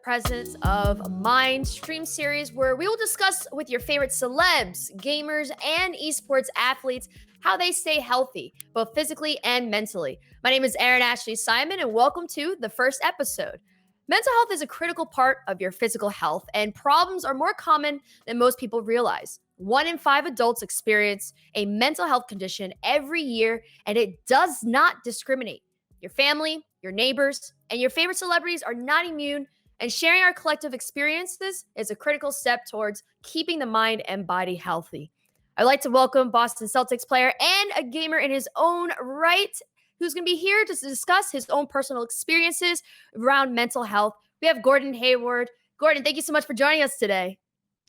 Presence of Mind stream series where we will discuss with your favorite celebs, gamers, and esports athletes how they stay healthy, both physically and mentally. My name is Erin Ashley Simon, and welcome to the first episode. Mental health is a critical part of your physical health, and problems are more common than most people realize. 1 in 5 adults experience a mental health condition every year, and it does not discriminate. Your family, your neighbors, and your favorite celebrities are not immune, and sharing our collective experiences is a critical step towards keeping the mind and body healthy. I'd like to welcome Boston Celtics player and a gamer in his own right, who's going to be here to discuss his own personal experiences around mental health. We have Gordon Hayward. Gordon, thank you so much for joining us today.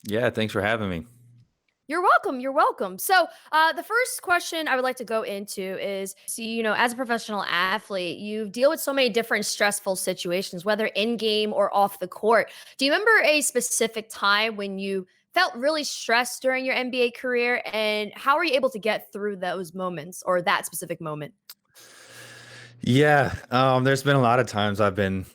Yeah, thanks for having me. You're welcome. You're welcome. So, the first question I would like to go into is, as a professional athlete, you deal with so many different stressful situations, whether in game or off the court. Do you remember a specific time when you felt really stressed during your NBA career, and how were you able to get through those moments or that specific moment? Yeah, there's been a lot of times I've been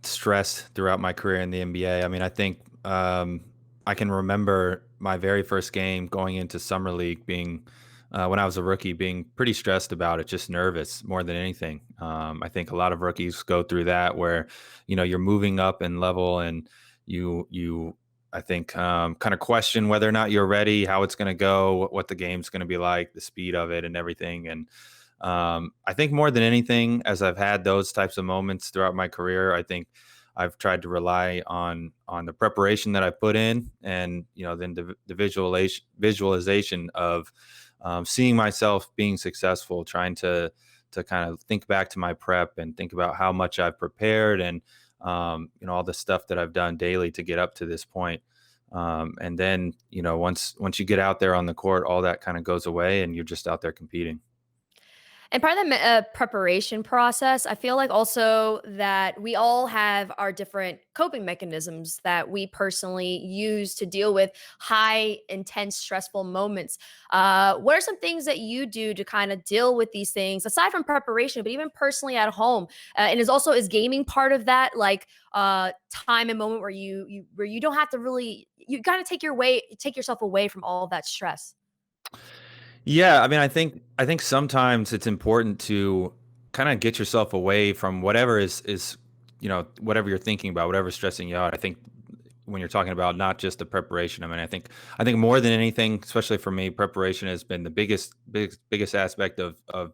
stressed throughout my career in the NBA. I mean, I think I can remember my very first game going into summer league being when I was a rookie, being pretty stressed about it, just nervous more than anything. I think a lot of rookies go through that where you're moving up in level and you I think kind of question whether or not you're ready, how it's going to go, what the game's going to be like, the speed of it, and everything. And I think more than anything, as I've had those types of moments throughout my career, I think I've tried to rely on the preparation that I put in, and then the visualization of seeing myself being successful, trying to kind of think back to my prep and think about how much I've prepared and all the stuff that I've done daily to get up to this point. And then once you get out there on the court, all that kind of goes away, and you're just out there competing. And part of the preparation process, I feel like also that we all have our different coping mechanisms that we personally use to deal with high, intense, stressful moments. What are some things that you do to kind of deal with these things aside from preparation, but even personally at home? And is gaming part of that, like time and moment where you don't have to really you got to take yourself away from all of that stress. Yeah, I mean, I think sometimes it's important to kind of get yourself away from whatever is whatever you're thinking about, whatever's stressing you out. I think when you're talking about not just the preparation, I mean, I think more than anything, especially for me, preparation has been the biggest aspect of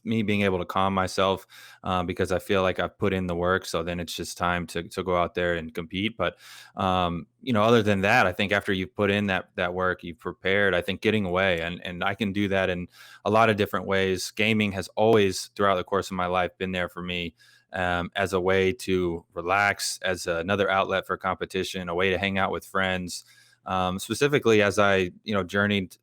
me being able to calm myself, because I feel like I've put in the work. So then it's just time to go out there and compete. But other than that, I think after you've put in that work, you've prepared. I think getting away, and I can do that in a lot of different ways. Gaming has always, throughout the course of my life, been there for me, as a way to relax, as another outlet for competition, a way to hang out with friends. Specifically, as I journeyed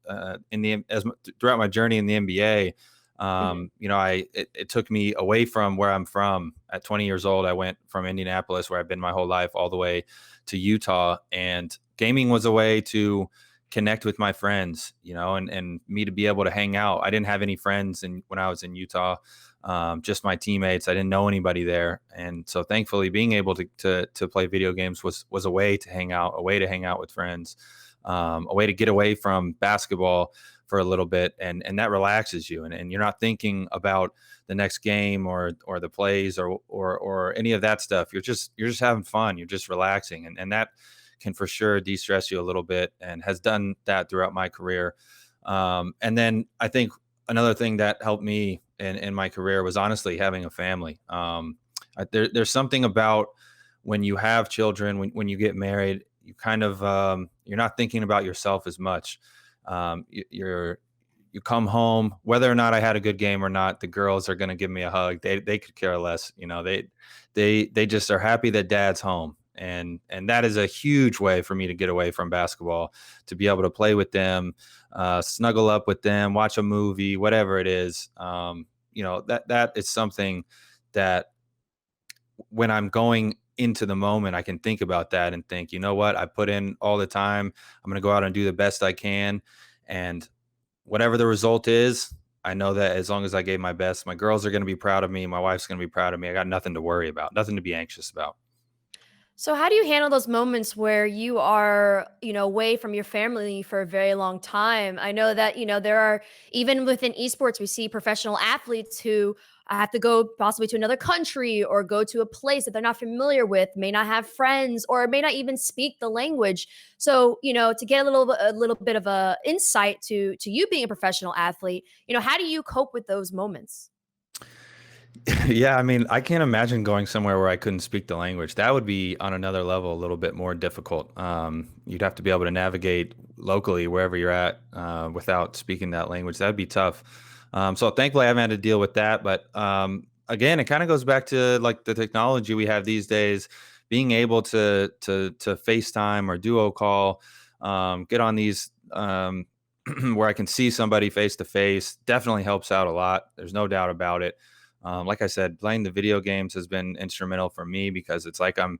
throughout my journey in the NBA, it took me away from where I'm from. At 20 years old, I went from Indianapolis, where I've been my whole life, all the way to Utah, and gaming was a way to connect with my friends, and me to be able to hang out. I didn't have any friends when I was in Utah, just my teammates. I didn't know anybody there, and so thankfully, being able to play video games was a way to hang out, with friends, a way to get away from basketball for a little bit, and that relaxes you, and you're not thinking about the next game or the plays or any of that stuff. You're just having fun. You're just relaxing, and that can for sure de-stress you a little bit, and has done that throughout my career. And then I think another thing that helped me in my career was honestly having a family. There's something about when you have children, when you get married, you kind of you're not thinking about yourself as much. You come home, whether or not I had a good game or not, the girls are going to give me a hug. They could care less. They just are happy that dad's home. And that is a huge way for me to get away from basketball, to be able to play with them, snuggle up with them, watch a movie, whatever it is. That is something that when I'm going into the moment, I can think about that and think, you know what, I put in all the time. I'm going to go out and do the best I can. And whatever the result is, I know that as long as I gave my best, my girls are going to be proud of me. My wife's going to be proud of me. I got nothing to worry about, nothing to be anxious about. So how do you handle those moments where you are, away from your family for a very long time? I know that, there are even within esports, we see professional athletes who have to go possibly to another country or go to a place that they're not familiar with, may not have friends, or may not even speak the language. So, to get a little bit of a insight to you being a professional athlete, how do you cope with those moments? Yeah, I mean, I can't imagine going somewhere where I couldn't speak the language. That would be on another level, a little bit more difficult. You'd have to be able to navigate locally wherever you're at without speaking that language. That'd be tough. So thankfully, I haven't had to deal with that. But again, it kind of goes back to like the technology we have these days, being able to FaceTime or duo call, get on these where I can see somebody face to face. Definitely helps out a lot. There's no doubt about it. Like I said, playing the video games has been instrumental for me because it's like I'm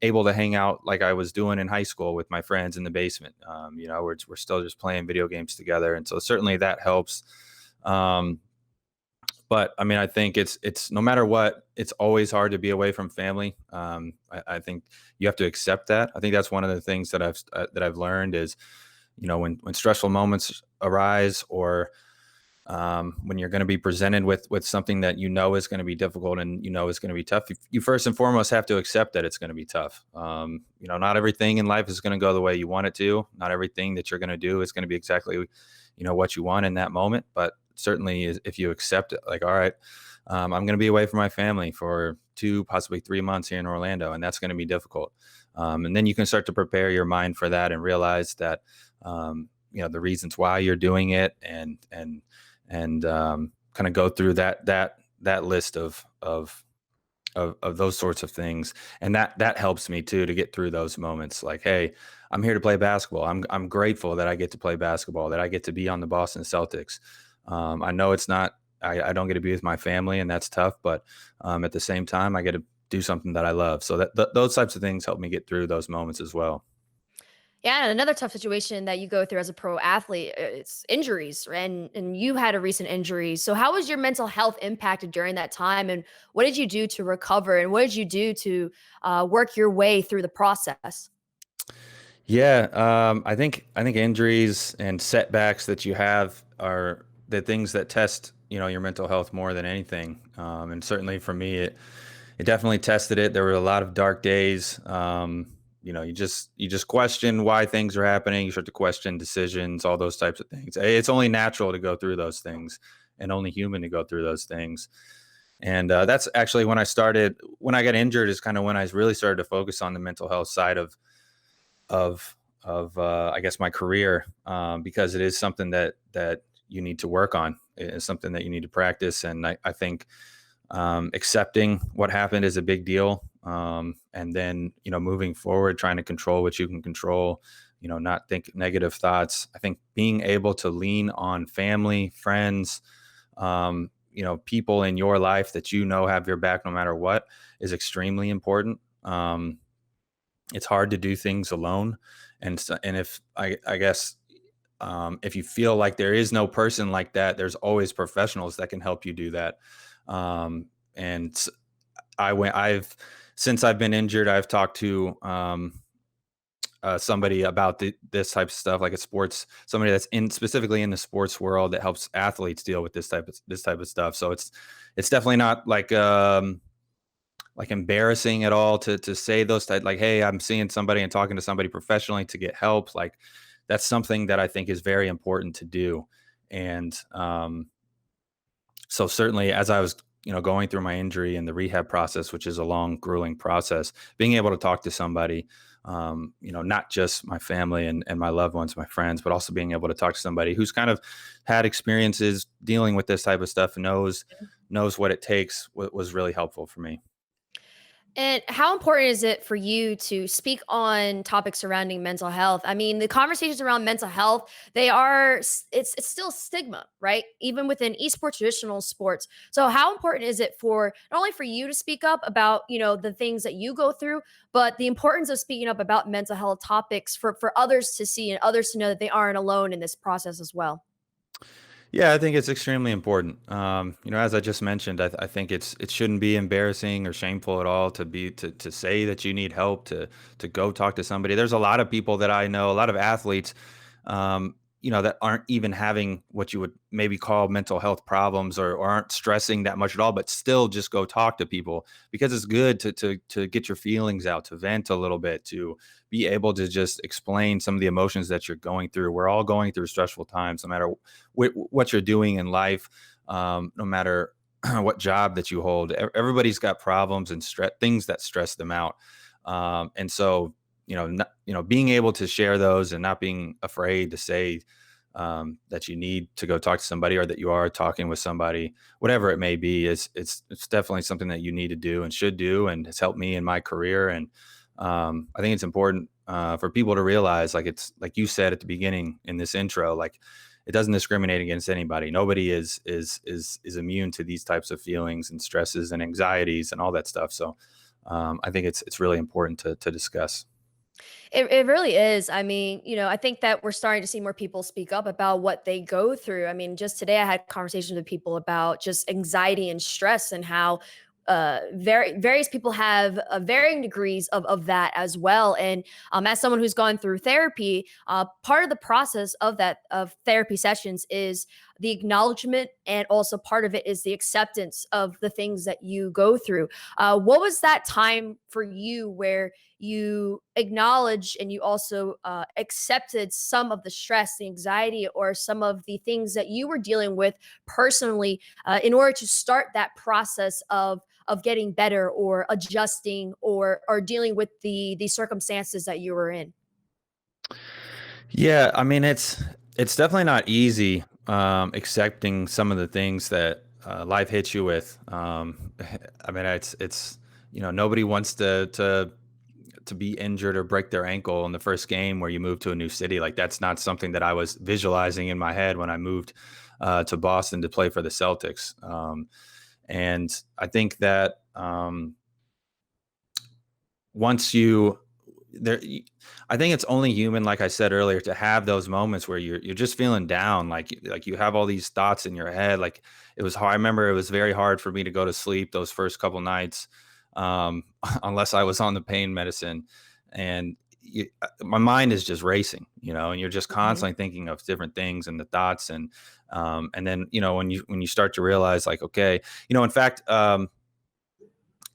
able to hang out like I was doing in high school with my friends in the basement. We're still just playing video games together, and so certainly that helps. Um, but I mean, I think it's no matter what, it's always hard to be away from family. I think you have to accept that. I think that's one of the things that I've learned is, when stressful moments arise or when you're going to be presented with something that is going to be difficult and is going to be tough, you first and foremost have to accept that it's going to be tough. Not everything in life is going to go the way you want it to. Not everything that you're going to do is going to be exactly what you want in that moment. But certainly, if you accept it, like, all right, I'm going to be away from my family for 2, possibly 3 months here in Orlando, and that's going to be difficult. And then you can start to prepare your mind for that and realize that the reasons why you're doing it and kind of go through that list of those sorts of things, and that helps me too to get through those moments. Like, hey, I'm here to play basketball. I'm grateful that I get to play basketball, that I get to be on the Boston Celtics. I know it's not. I don't get to be with my family, and that's tough. But at the same time, I get to do something that I love. So those types of things help me get through those moments as well. Yeah, and another tough situation that you go through as a pro athlete, it's injuries, and you had a recent injury. So how was your mental health impacted during that time, and what did you do to recover, and what did you do to work your way through the process? Yeah, I think injuries and setbacks that you have are the things that test your mental health more than anything. And certainly for me, it definitely tested it. There were a lot of dark days. You just question why things are happening. You start to question decisions, all those types of things. It's only natural to go through those things, and only human to go through those things. And that's actually when I got injured is kind of when I really started to focus on the mental health side of I guess my career, because it is something that you need to work on. It's something that you need to practice, and I think accepting what happened is a big deal. And then moving forward, trying to control what you can control. Not think negative thoughts. I think being able to lean on family, friends, people in your life that have your back no matter what is extremely important. It's hard to do things alone, and if I guess if you feel like there is no person like that, there's always professionals that can help you do that. And I've since I've been injured, I've talked to somebody about this type of stuff, like somebody that's specifically in the sports world that helps athletes deal with this type of stuff. So it's definitely not like embarrassing at all to say those type, like, hey, I'm seeing somebody and talking to somebody professionally to get help. Like, that's something that I think is very important to do. And so certainly as I was going through my injury and the rehab process, which is a long, grueling process, being able to talk to somebody, not just my family and my loved ones, my friends, but also being able to talk to somebody who's kind of had experiences dealing with this type of stuff, knows what it takes, was really helpful for me. And how important is it for you to speak on topics surrounding mental health? I mean, the conversations around mental health, it's still stigma, right? Even within esports, traditional sports. So how important is it for not only for you to speak up about, the things that you go through, but the importance of speaking up about mental health topics for others to see and others to know that they aren't alone in this process as well? Yeah, I think it's extremely important. As I just mentioned, I think it shouldn't be embarrassing or shameful at all to say that you need help, to go talk to somebody. There's a lot of people that I know, a lot of athletes, that aren't even having what you would maybe call mental health problems, or aren't stressing that much at all, but still just go talk to people, because it's good to get your feelings out, to vent a little bit, to be able to just explain some of the emotions that you're going through. We're all going through stressful times, no matter what you're doing in life, no matter what job that you hold. Everybody's got problems and things that stress them out, and so being able to share those and not being afraid to say that you need to go talk to somebody, or that you are talking with somebody, whatever it may be, is it's definitely something that you need to do and should do, and has helped me in my career. And I think it's important for people to realize, like, it's like you said at the beginning in this intro, like, it doesn't discriminate against anybody. Nobody is immune to these types of feelings and stresses and anxieties and all that stuff. So I think it's really important to discuss. It really is. I mean, I think that we're starting to see more people speak up about what they go through. I mean, just today I had conversations with people about just anxiety and stress, and how various people have varying degrees of that as well. And as someone who's gone through therapy, part of the process of that of therapy sessions is the acknowledgement, and also part of it is the acceptance of the things that you go through. What was that time for you where you acknowledge and you also accepted some of the stress, the anxiety, or some of the things that you were dealing with personally, in order to start that process of getting better, or adjusting, or dealing with the circumstances that you were in? Yeah, I mean, it's definitely not easy, accepting some of the things that life hits you with. I mean, it's nobody wants to be injured or break their ankle in the first game where you move to a new city. Like, that's not something that I was visualizing in my head when I moved to Boston to play for the Celtics. And I think that once you there I think it's only human, like I said earlier, to have those moments where you're just feeling down, like you have all these thoughts in your head. Like, it was hard. I remember it was very hard for me to go to sleep those first couple nights, unless I was on the pain medicine. And my mind is just racing, and you're just Mhm. constantly thinking of different things and the thoughts. And then when you start to realize, like, okay, in fact,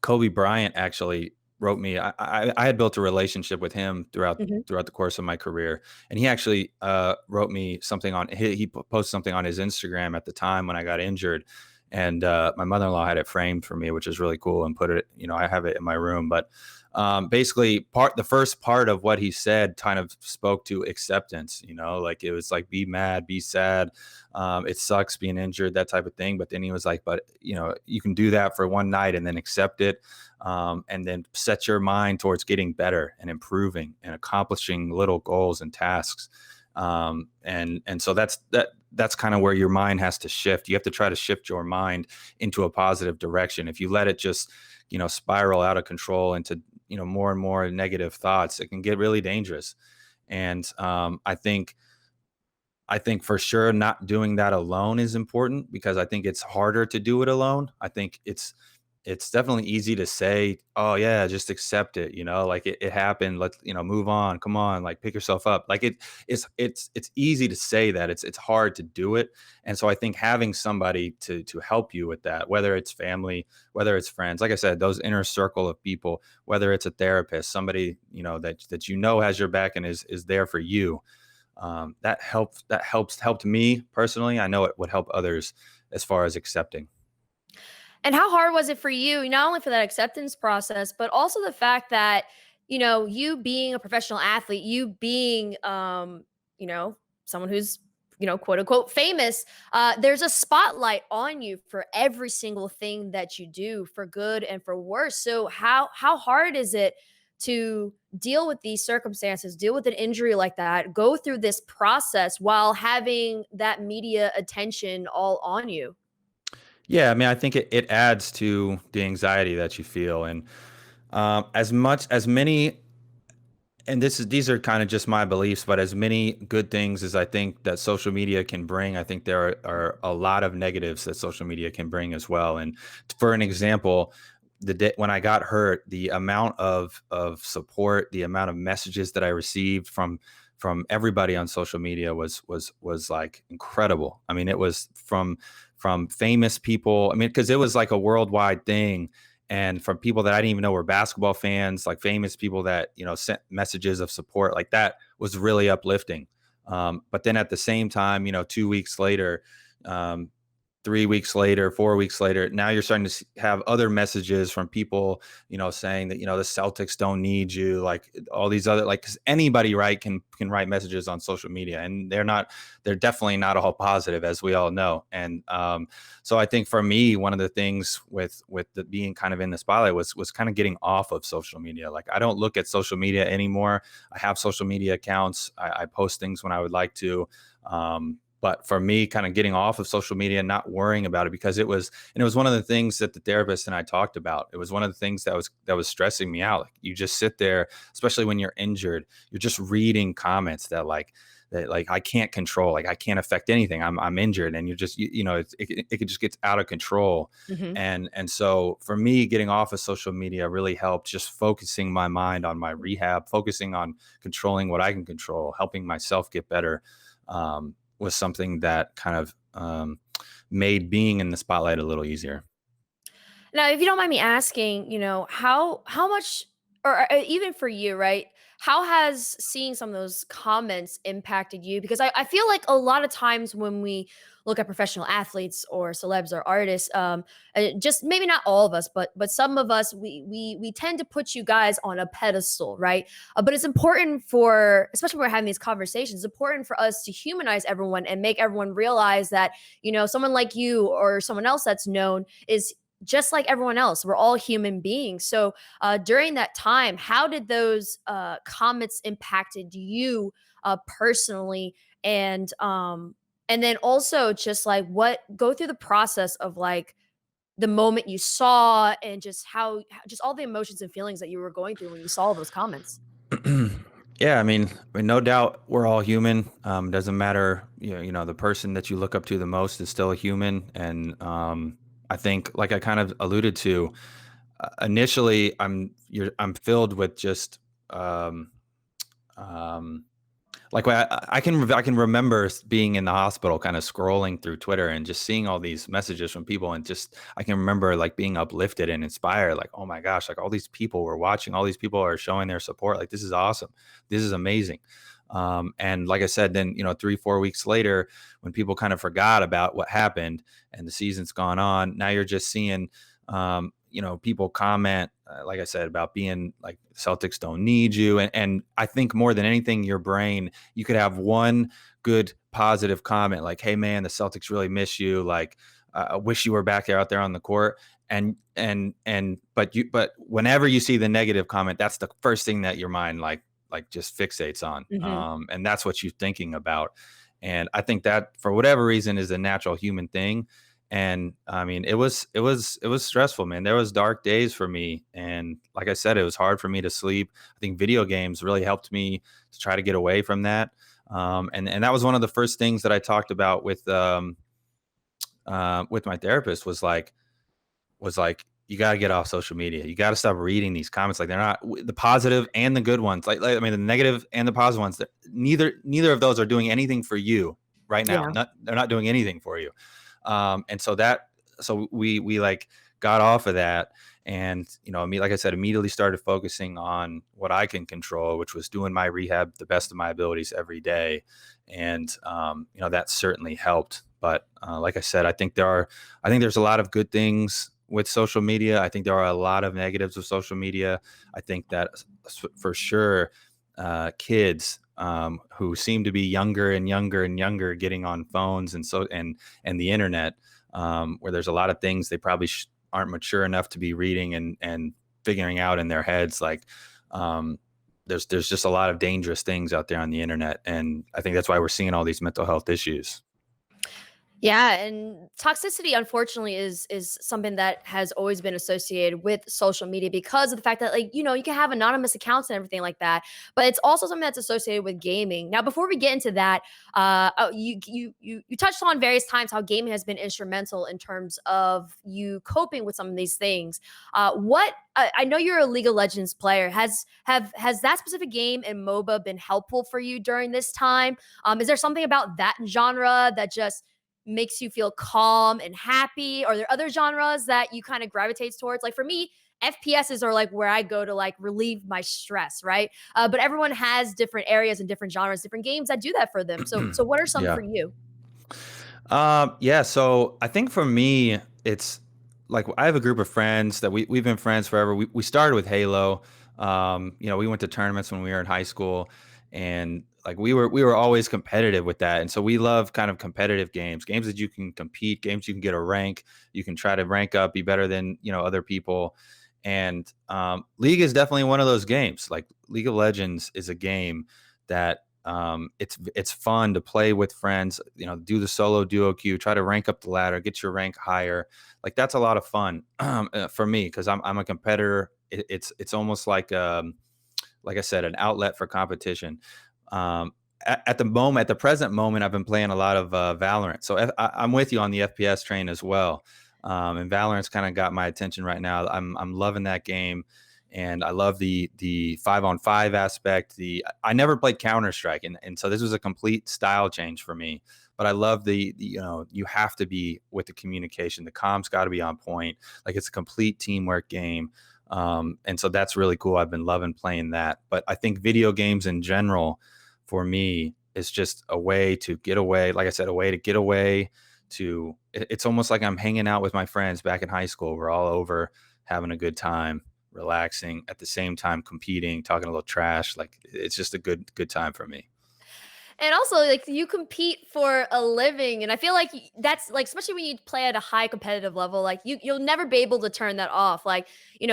Kobe Bryant actually wrote me. I had built a relationship with him Mhm. throughout the course of my career, and he actually wrote me something on. Posted something on his Instagram at the time when I got injured, and my mother in law had it framed for me, which is really cool, and put it. I have it in my room. But basically, the first part of what he said kind of spoke to acceptance. Like, it was like, be mad, be sad. It sucks being injured, that type of thing. But then he was like, but you can do that for one night and then accept it, and then set your mind towards getting better and improving and accomplishing little goals and tasks. And so that's kind of where your mind has to shift. You have to try to shift your mind into a positive direction. If you let it just spiral out of control into more and more negative thoughts, it can get really dangerous. And I think for sure not doing that alone is important, because I think it's harder to do it alone. I think it's definitely easy to say, "Oh yeah, just accept it," like, it happened. Let's, move on. Come on, like, pick yourself up. Like, it's easy to say that. It's hard to do it. And so I think having somebody to help you with that, whether it's family, whether it's friends, like I said, those inner circle of people, whether it's a therapist, somebody that has your back and is there for you, helped me personally. I know it would help others as far as accepting. And how hard was it for you, not only for that acceptance process, but also the fact that, you being a professional athlete, you being, you know, someone who's, quote unquote famous, there's a spotlight on you for every single thing that you do, for good and for worse. So how hard is it to deal with these circumstances, deal with an injury like that, go through this process while having that media attention all on you? Yeah, I mean, I think it adds to the anxiety that you feel. And as and these are kind of just my beliefs, but as many good things as I think that social media can bring, I think there are a lot of negatives that social media can bring as well. And for an example, the day when I got hurt, the amount of support, the amount of messages that I received from everybody on social media was like incredible. I mean, it was from famous people. I mean, because it was like a worldwide thing, and from people that I didn't even know were basketball fans, like famous people that sent messages of support. Like that was really uplifting. But then at the same time, 2 weeks later, um, 3 weeks later, 4 weeks later, now you're starting to have other messages from people, saying that the Celtics don't need you, like all these other, like, because anybody, right, can write messages on social media, and they're definitely not all positive, as we all know. And so I think for me, one of the things with the being kind of in the spotlight was kind of getting off of social media. Like I don't look at social media anymore. I have social media accounts. I post things when I would like to. But for me, kind of getting off of social media and not worrying about it, because it was one of the things that the therapist and I talked about. It was one of the things that was stressing me out. Like you just sit there, especially when you're injured, you're just reading comments that I can't control, like I can't affect anything. I'm injured, and you're just it could just get out of control. Hmm. And so for me, getting off of social media really helped, just focusing my mind on my rehab, focusing on controlling what I can control, helping myself get better. Was something that kind of made being in the spotlight a little easier. Now, if you don't mind me asking, how much, or even for you, right? How has seeing some of those comments impacted you? Because I feel like a lot of times when we look at professional athletes or celebs or artists, just maybe not all of us, but some of us, we tend to put you guys on a pedestal, right? But it's important for, especially when we're having these conversations, it's important for us to humanize everyone and make everyone realize that someone like you or someone else that's known is just like everyone else. We're all human beings. So during that time, how did those comments impacted you personally? And then also just like what go through the process of like the moment you saw and just just all the emotions and feelings that you were going through when you saw those comments. Yeah, I mean, no doubt we're all human. Doesn't matter, the person that you look up to the most is still a human. And I think, like I kind of alluded to, initially, I'm filled with just um, um, like I can remember being in the hospital, kind of scrolling through Twitter and just seeing all these messages from people, and just I can remember like being uplifted and inspired. Like, oh my gosh, like all these people were watching, all these people are showing their support. Like this is awesome, this is amazing. And like I said, then 3 4 weeks later, when people kind of forgot about what happened and the season's gone on, now you're just seeing people comment, like I said, about being like Celtics don't need you. And I think more than anything, your brain, you could have one good positive comment like, hey man, the Celtics really miss you. Like, I wish you were back there out there on the court. But whenever you see the negative comment, that's the first thing that your mind like just fixates on. Hmm. And that's what you're thinking about. And I think that for whatever reason is a natural human thing. And I mean, it was stressful, man. There was dark days for me, and like I said, it was hard for me to sleep. I think video games really helped me to try to get away from that. And that was one of the first things that I talked about with my therapist, was like you got to get off social media. You got to stop reading these comments. Like they're not the positive and the good ones. Like I mean, the negative and the positive ones. Neither of those are doing anything for you right now. Yeah. They're not doing anything for you. And so we like got off of that, and like I said, immediately started focusing on what I can control, which was doing my rehab the best of my abilities every day. And that certainly helped. But like I said, I think there's a lot of good things with social media. I think there are a lot of negatives with social media. I think that for sure, kids who seem to be younger and younger and younger getting on phones and the internet, where there's a lot of things they probably aren't mature enough to be reading and figuring out in their heads. Like there's just a lot of dangerous things out there on the internet, and I think that's why we're seeing all these mental health issues. Yeah, and toxicity unfortunately is something that has always been associated with social media because of the fact that you can have anonymous accounts and everything like that, but it's also something that's associated with gaming. Now, before we get into that, you touched on various times how gaming has been instrumental in terms of you coping with some of these things. What I know you're a League of Legends player. Has that specific game and MOBA been helpful for you during this time? Is there something about that genre that just makes you feel calm and happy? Are there other genres that you kind of gravitate towards? Like for me, FPSs are like where I go to like relieve my stress, right? But everyone has different areas and different genres, different games that do that for them. So what are some Yeah. for you? Yeah. So I think for me, it's like I have a group of friends that we've been friends forever. We started with Halo. We went to tournaments when we were in high school, and like we were always competitive with that. And so we love kind of competitive games that you can compete, games you can get a rank, you can try to rank up, be better than other people. And League is definitely one of those games. Like League of Legends is a game that it's fun to play with friends, do the solo duo queue, try to rank up the ladder, get your rank higher. Like that's a lot of fun for me because I'm a competitor. It's almost like I said, an outlet for competition. At the present moment, I've been playing a lot of Valorant. So I'm with you on the FPS train as well. And Valorant's kind of got my attention right now. I'm loving that game, and I love the 5-on-5 aspect. I never played Counter Strike, and so this was a complete style change for me. But I love the you have to be with the communication. The comms got to be on point. Like it's a complete teamwork game. And so that's really cool. I've been loving playing that. But I think video games in general, for me, is just a way to get away. Like I said, a way to get away. It's almost like I'm hanging out with my friends back in high school. We're all over having a good time, relaxing, at the same time competing, talking a little trash. Like it's just a good time for me. And also, like, you compete for a living, and I feel like that's like, especially when you play at a high competitive level, like you'll never be able to turn that off. Like,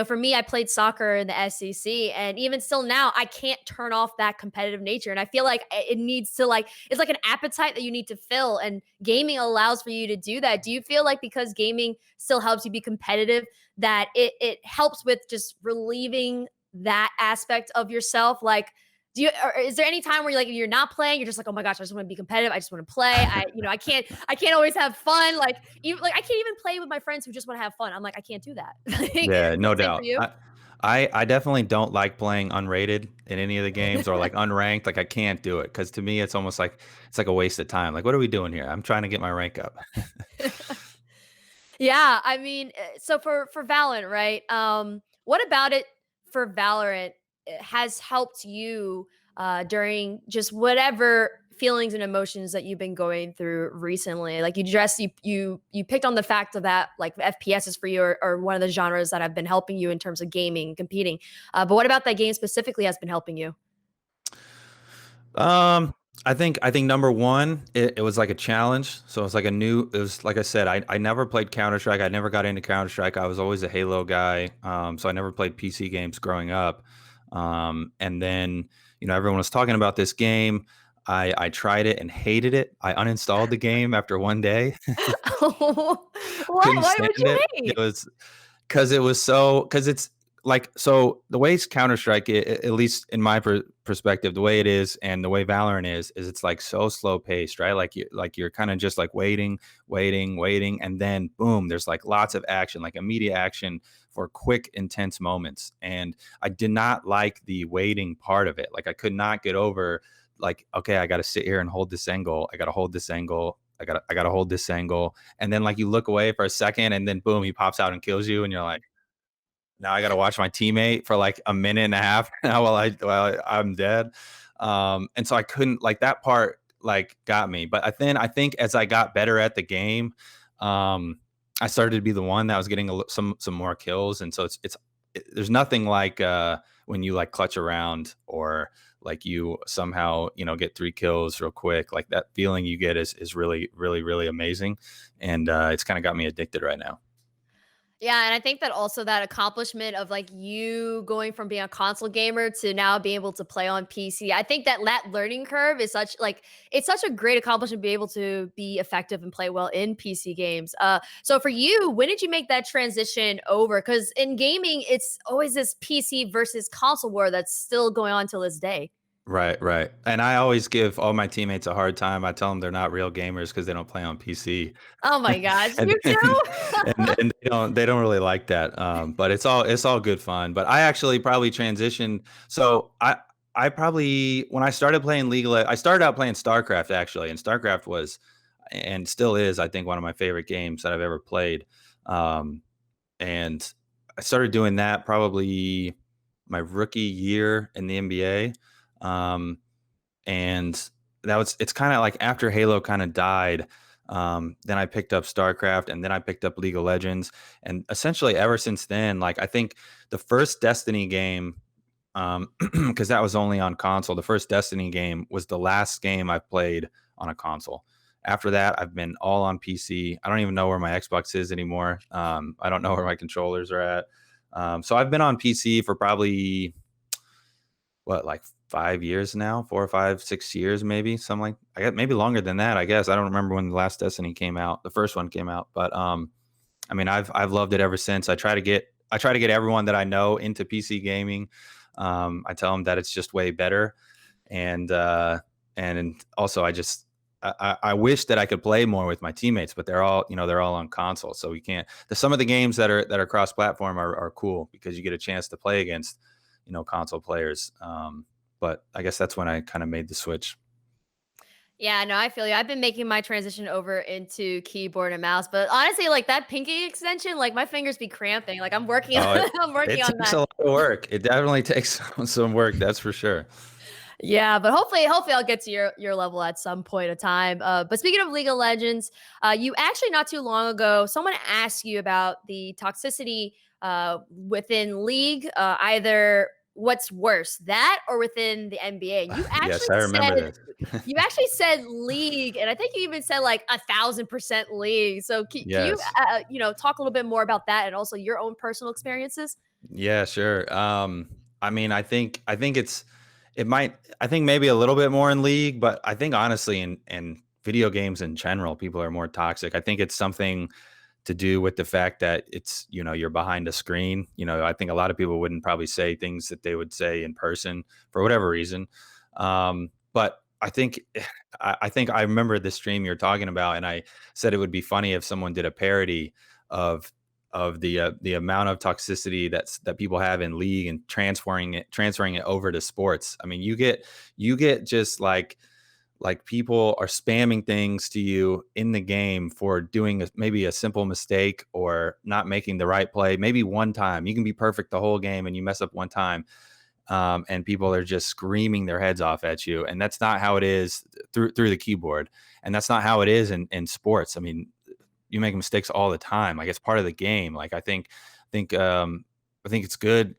for me, I played soccer in the SEC, and even still now, I can't turn off that competitive nature. And I feel like it needs to like it's like an appetite that you need to fill, and gaming allows for you to do that. Do you feel like because gaming still helps you be competitive, that it helps with just relieving that aspect of yourself? Like, or is there any time where you're not playing, you're just like, "Oh my gosh, I just wanna be competitive. I just wanna play. I can't always have fun." Like, even like, I can't even play with my friends who just wanna have fun. I'm like, "I can't do that." Like, Yeah, is no that the same for doubt. you? I definitely don't like playing unrated in any of the games or like unranked. Like I can't do it because to me it's almost like it's like a waste of time. Like what are we doing here? I'm trying to get my rank up. Yeah, I mean, so for Valorant, right? What about it for Valorant has helped you during just whatever feelings and emotions that you've been going through recently? Like you picked on the fact of that like FPS is for you or one of the genres that have been helping you in terms of gaming and competing. But what about that game specifically has been helping you? Um, I think number one, it was like a challenge. So it's like it was like I said, I never played Counter Strike. I never got into Counter Strike. I was always a Halo guy. So I never played PC games growing up. And then everyone was talking about this game. I tried it and hated it. I uninstalled the game after one day. What? Couldn't Why would stand you it. It hate? was because it's like so the way it's Counter Strike, at least in my perspective, the way it is and the way Valorant is it's like so slow paced, right? You're kind of just like waiting, and then boom, there's like lots of action, like immediate action for quick, intense moments. And I did not like the waiting part of it. Like I could not get over like, okay, I got to sit here and hold this angle. I got to hold this angle. I gotta hold this angle, and then like you look away for a second, and then boom, he pops out and kills you, and you're like, now I gotta watch my teammate for like a minute and a half now while I'm dead. And so I couldn't like that part like got me. But I think as I got better at the game, um, I started to be the one that was getting some more kills, and so there's nothing like when you like clutch around or like you somehow get 3 kills real quick. Like that feeling you get is really really really amazing, and it's kind of got me addicted right now. Yeah, and I think that also that accomplishment of like you going from being a console gamer to now being able to play on PC. I think that learning curve is such like it's such a great accomplishment to be able to be effective and play well in PC games. So for you, when did you make that transition over? Because in gaming, it's always this PC versus console war that's still going on till this day. Right, right. And I always give all my teammates a hard time. I tell them they're not real gamers because they don't play on PC. Oh my gosh, and, you and too? and they don't really like that. But it's all good fun. But I actually probably transitioned. So I probably when I started playing I started out playing StarCraft actually, and StarCraft was and still is I think one of my favorite games that I've ever played. Um, and I started doing that probably my rookie year in the NBA. Um, and it's kind of like after Halo kind of died. Then I picked up StarCraft, and then I picked up League of Legends, and essentially ever since then, like I think the first Destiny game, because that was only on console. The first Destiny game was the last game I played on a console. After that, I've been all on PC. I don't even know where my Xbox is anymore. I don't know where my controllers are at. So I've been on PC for probably what, like 5 years now, 4 or 5, 6 years, maybe something like I guess maybe longer than that. I guess I don't remember when the last Destiny came out. The first one came out, but I mean, I've loved it ever since. I try to get everyone that I know into PC gaming. I tell them that it's just way better, and also I wish that I could play more with my teammates, but they're all on console, so we can't. Some of the games that are cross platform are cool because you get a chance to play against console players. But I guess that's when I kind of made the switch. Yeah, no, I feel you. I've been making my transition over into keyboard and mouse, but honestly, like that pinky extension, like my fingers be cramping. Like I'm working on Oh, it, I'm working it on takes that. a lot of work. It definitely takes some work. That's for sure. Yeah, but hopefully I'll get to your level at some point of time. But speaking of League of Legends, you actually not too long ago, someone asked you about the toxicity within League, either what's worse, that or within the NBA. And Yes, I remember this. you actually said League, and I think you even said like 1,000% League. So can you Yes. talk a little bit more about that and also your own personal experiences? Yeah, sure. I mean, I think maybe a little bit more in League, but I think honestly in video games in general, people are more toxic. I think it's something to do with the fact that you're behind a screen. I think a lot of people wouldn't probably say things that they would say in person for whatever reason. But I think I remember the stream you're talking about, and I said it would be funny if someone did a parody of the amount of toxicity that people have in League and transferring it over to sports. I mean, you get just like people are spamming things to you in the game for doing maybe a simple mistake or not making the right play. Maybe one time you can be perfect the whole game and you mess up one time, and people are just screaming their heads off at you. And that's not how it is through the keyboard, and that's not how it is in sports. I mean, you make mistakes all the time. Like it's part of the game. Like I think it's good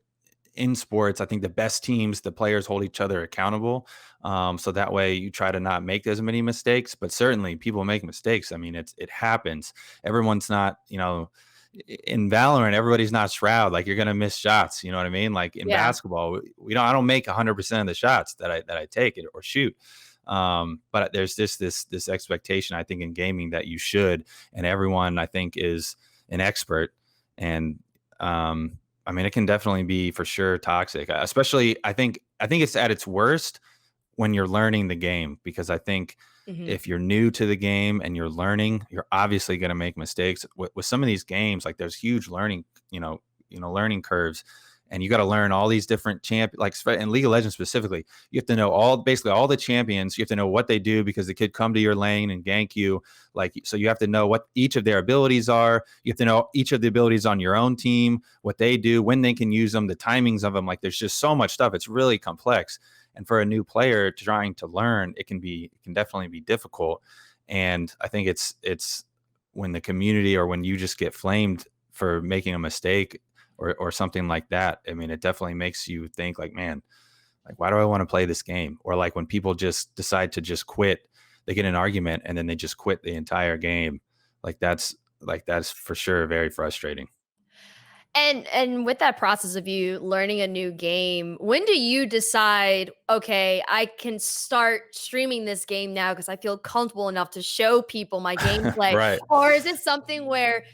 in sports. I think the best teams, the players hold each other accountable. So that way you try to not make as many mistakes, but certainly people make mistakes. I mean, it happens. Everyone's not, in Valorant, everybody's not Shroud. Like you're going to miss shots. You know what I mean? Like in Yeah. basketball, I don't make 100% of the shots that I take it or shoot. But there's this expectation, I think, in gaming that you should, and everyone I think is an expert. And I mean, it can definitely be for sure toxic, especially I think it's at its worst when you're learning the game, because I think Mhm. if you're new to the game and you're learning, you're obviously going to make mistakes with some of these games. Like there's huge learning curves, and you got to learn all these different in League of Legends specifically. You have to know basically all the champions. You have to know what they do because they could come to your lane and gank you. Like, so you have to know what each of their abilities are. You have to know each of the abilities on your own team, what they do, when they can use them, the timings of them. Like there's just so much stuff. It's really complex. And for a new player trying to learn, it can definitely be difficult. And I think it's when the community or when you just get flamed for making a mistake or something like that. I mean, it definitely makes you think like, man, like, why do I want to play this game? Or like when people just decide to just quit, they get in an argument and then they just quit the entire game. Like that's for sure very frustrating. And with that process of you learning a new game, when do you decide, okay, I can start streaming this game now because I feel comfortable enough to show people my gameplay? Right. Or is it something where,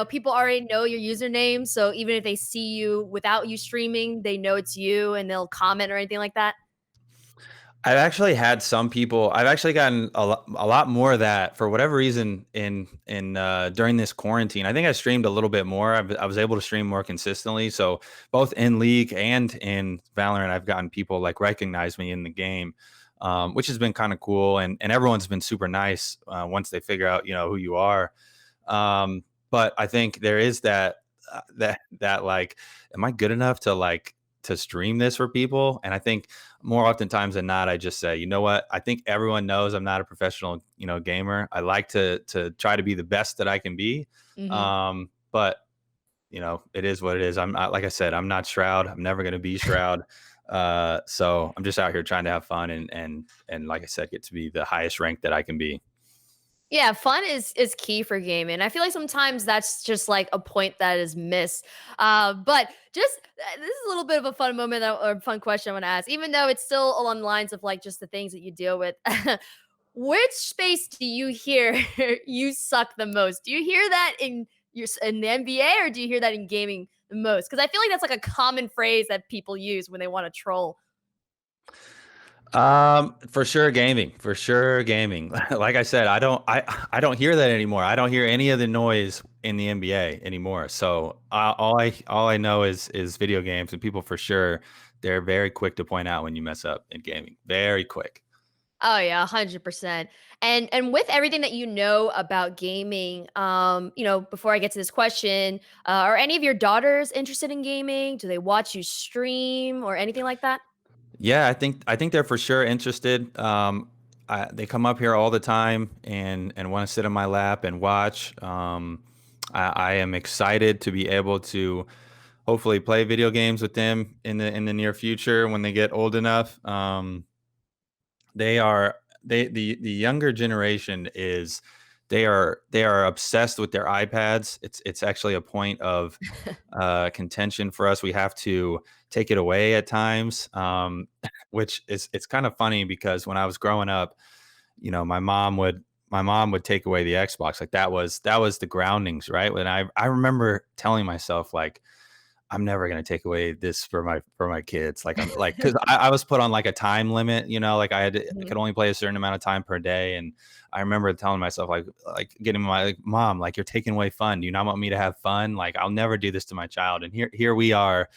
people already know your username, so even if they see you without you streaming, they know it's you and they'll comment or anything like that? I've actually had some people. I've actually gotten a lot more of that for whatever reason in during this quarantine. I think I streamed a little bit more. I was able to stream more consistently. So both in League and in Valorant, I've gotten people like recognize me in the game, which has been kind of cool. And everyone's been super nice once they figure out who you are. But I think there is that like, am I good enough to to stream this for people? And I think more oftentimes than not, I just say, you know what? I think everyone knows I'm not a professional, gamer. I like to try to be the best that I can be. Mhm. But it is what it is. I'm not, like I said, I'm not Shroud. I'm never going to be Shroud. So I'm just out here trying to have fun and like I said, get to be the highest rank that I can be. Yeah, fun is key for gaming. I feel like sometimes that's just like a point that is missed. But just this is a little bit of a fun moment or a fun question I want to ask, even though it's still along the lines of like just the things that you deal with. Which space do you hear you suck the most? Do you hear that in the NBA or do you hear that in gaming the most? Because I feel like that's like a common phrase that people use when they want to troll. For sure gaming, for sure gaming. Like I said, I don't hear that anymore. I don't hear any of the noise in the NBA anymore. So all I know is video games, and people for sure they're very quick to point out when you mess up in gaming. Very quick. Oh yeah, 100%. And with everything that you know about gaming, before I get to this question, are any of your daughters interested in gaming? Do they watch you stream or anything like that? Yeah, I think they're for sure interested. They come up here all the time and want to sit on my lap and watch. I am excited to be able to hopefully play video games with them in the near future when they get old enough. They are the younger generation is they are obsessed with their iPads. It's actually a point of contention for us. We have to take it away at times, which is it's kind of funny because when I was growing up, my mom would take away the Xbox. Like that was the groundings, right? When I remember telling myself like I'm never gonna take away this for my kids. Like I'm like because I was put on like a time limit, like I Mhm. could only play a certain amount of time per day. And I remember telling myself like getting my like, mom, like you're taking away fun. Do you not want me to have fun? Like I'll never do this to my child. And here we are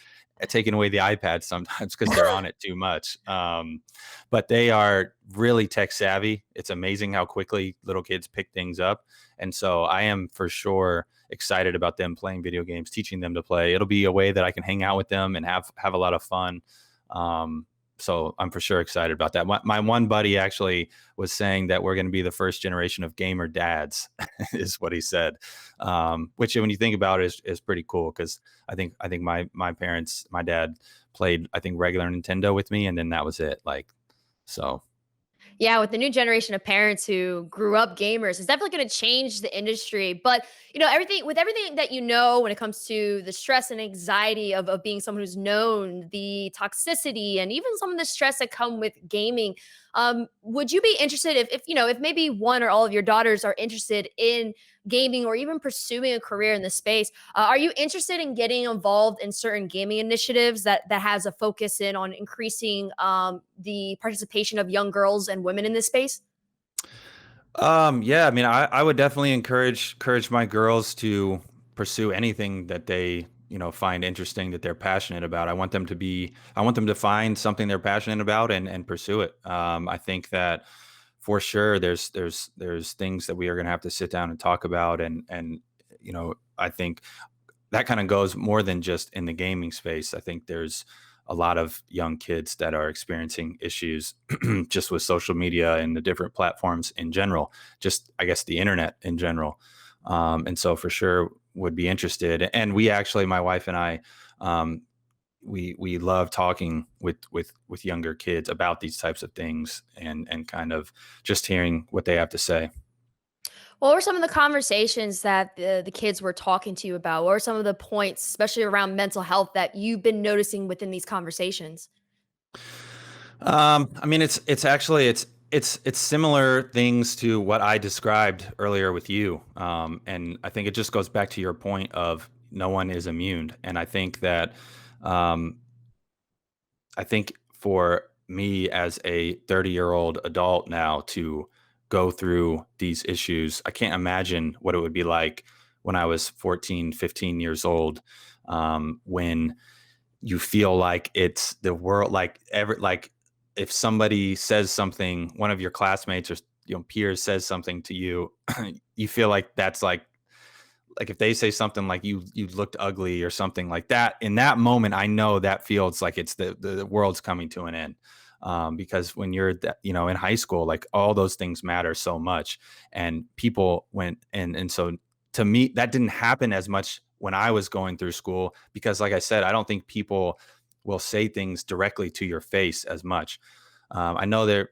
taking away the iPad sometimes because they're on it too much. But they are really tech savvy. It's amazing how quickly little kids pick things up. And so I am for sure excited about them playing video games, teaching them to play. It'll be a way that I can hang out with them and have a lot of fun. So I'm for sure excited about that. My one buddy actually was saying that we're going to be the first generation of gamer dads, is what he said. Which, when you think about it, is pretty cool because I think my parents, my dad played I think regular Nintendo with me, and then that was it. Like so. Yeah, with the new generation of parents who grew up gamers, it's definitely going to change the industry. But everything that you know when it comes to the stress and anxiety of being someone who's known the toxicity and even some of the stress that come with gaming, would you be interested if maybe one or all of your daughters are interested in gaming or even pursuing a career in the space? Are you interested in getting involved in certain gaming initiatives that has a focus in on increasing the participation of young girls and women in this space? Yeah, I mean, I would definitely encourage my girls to pursue anything that they, find interesting that they're passionate about. I want them to find something they're passionate about and pursue it. I think that for sure there's things that we are going to have to sit down and talk about and I think that kind of goes more than just in the gaming space. I think there's a lot of young kids that are experiencing issues just with social media and the different platforms in general, just I guess the internet in general. And so for sure would be interested. And we actually, my wife and I, we love talking with younger kids about these types of things and kind of just hearing what they have to say. What were some of the conversations that the kids were talking to you about? What were some of the points, especially around mental health, that you've been noticing within these conversations? I mean, it's actually it's similar things to what I described earlier with you, and I think it just goes back to your point of no one is immune, and um, I think for me as a 30-year-old adult now to go through these issues, I can't imagine what it would be like when I was 14, 15 years old, when you feel like it's the world, like if somebody says something, one of your classmates or peers says something to you, you feel like that's like if they say something like you looked ugly or something like that, in that moment I know that feels like it's the world's coming to an end, because when you're in high school, like all those things matter so much, and people went and so to me that didn't happen as much when I was going through school, because like I said, I don't think people will say things directly to your face as much. I know there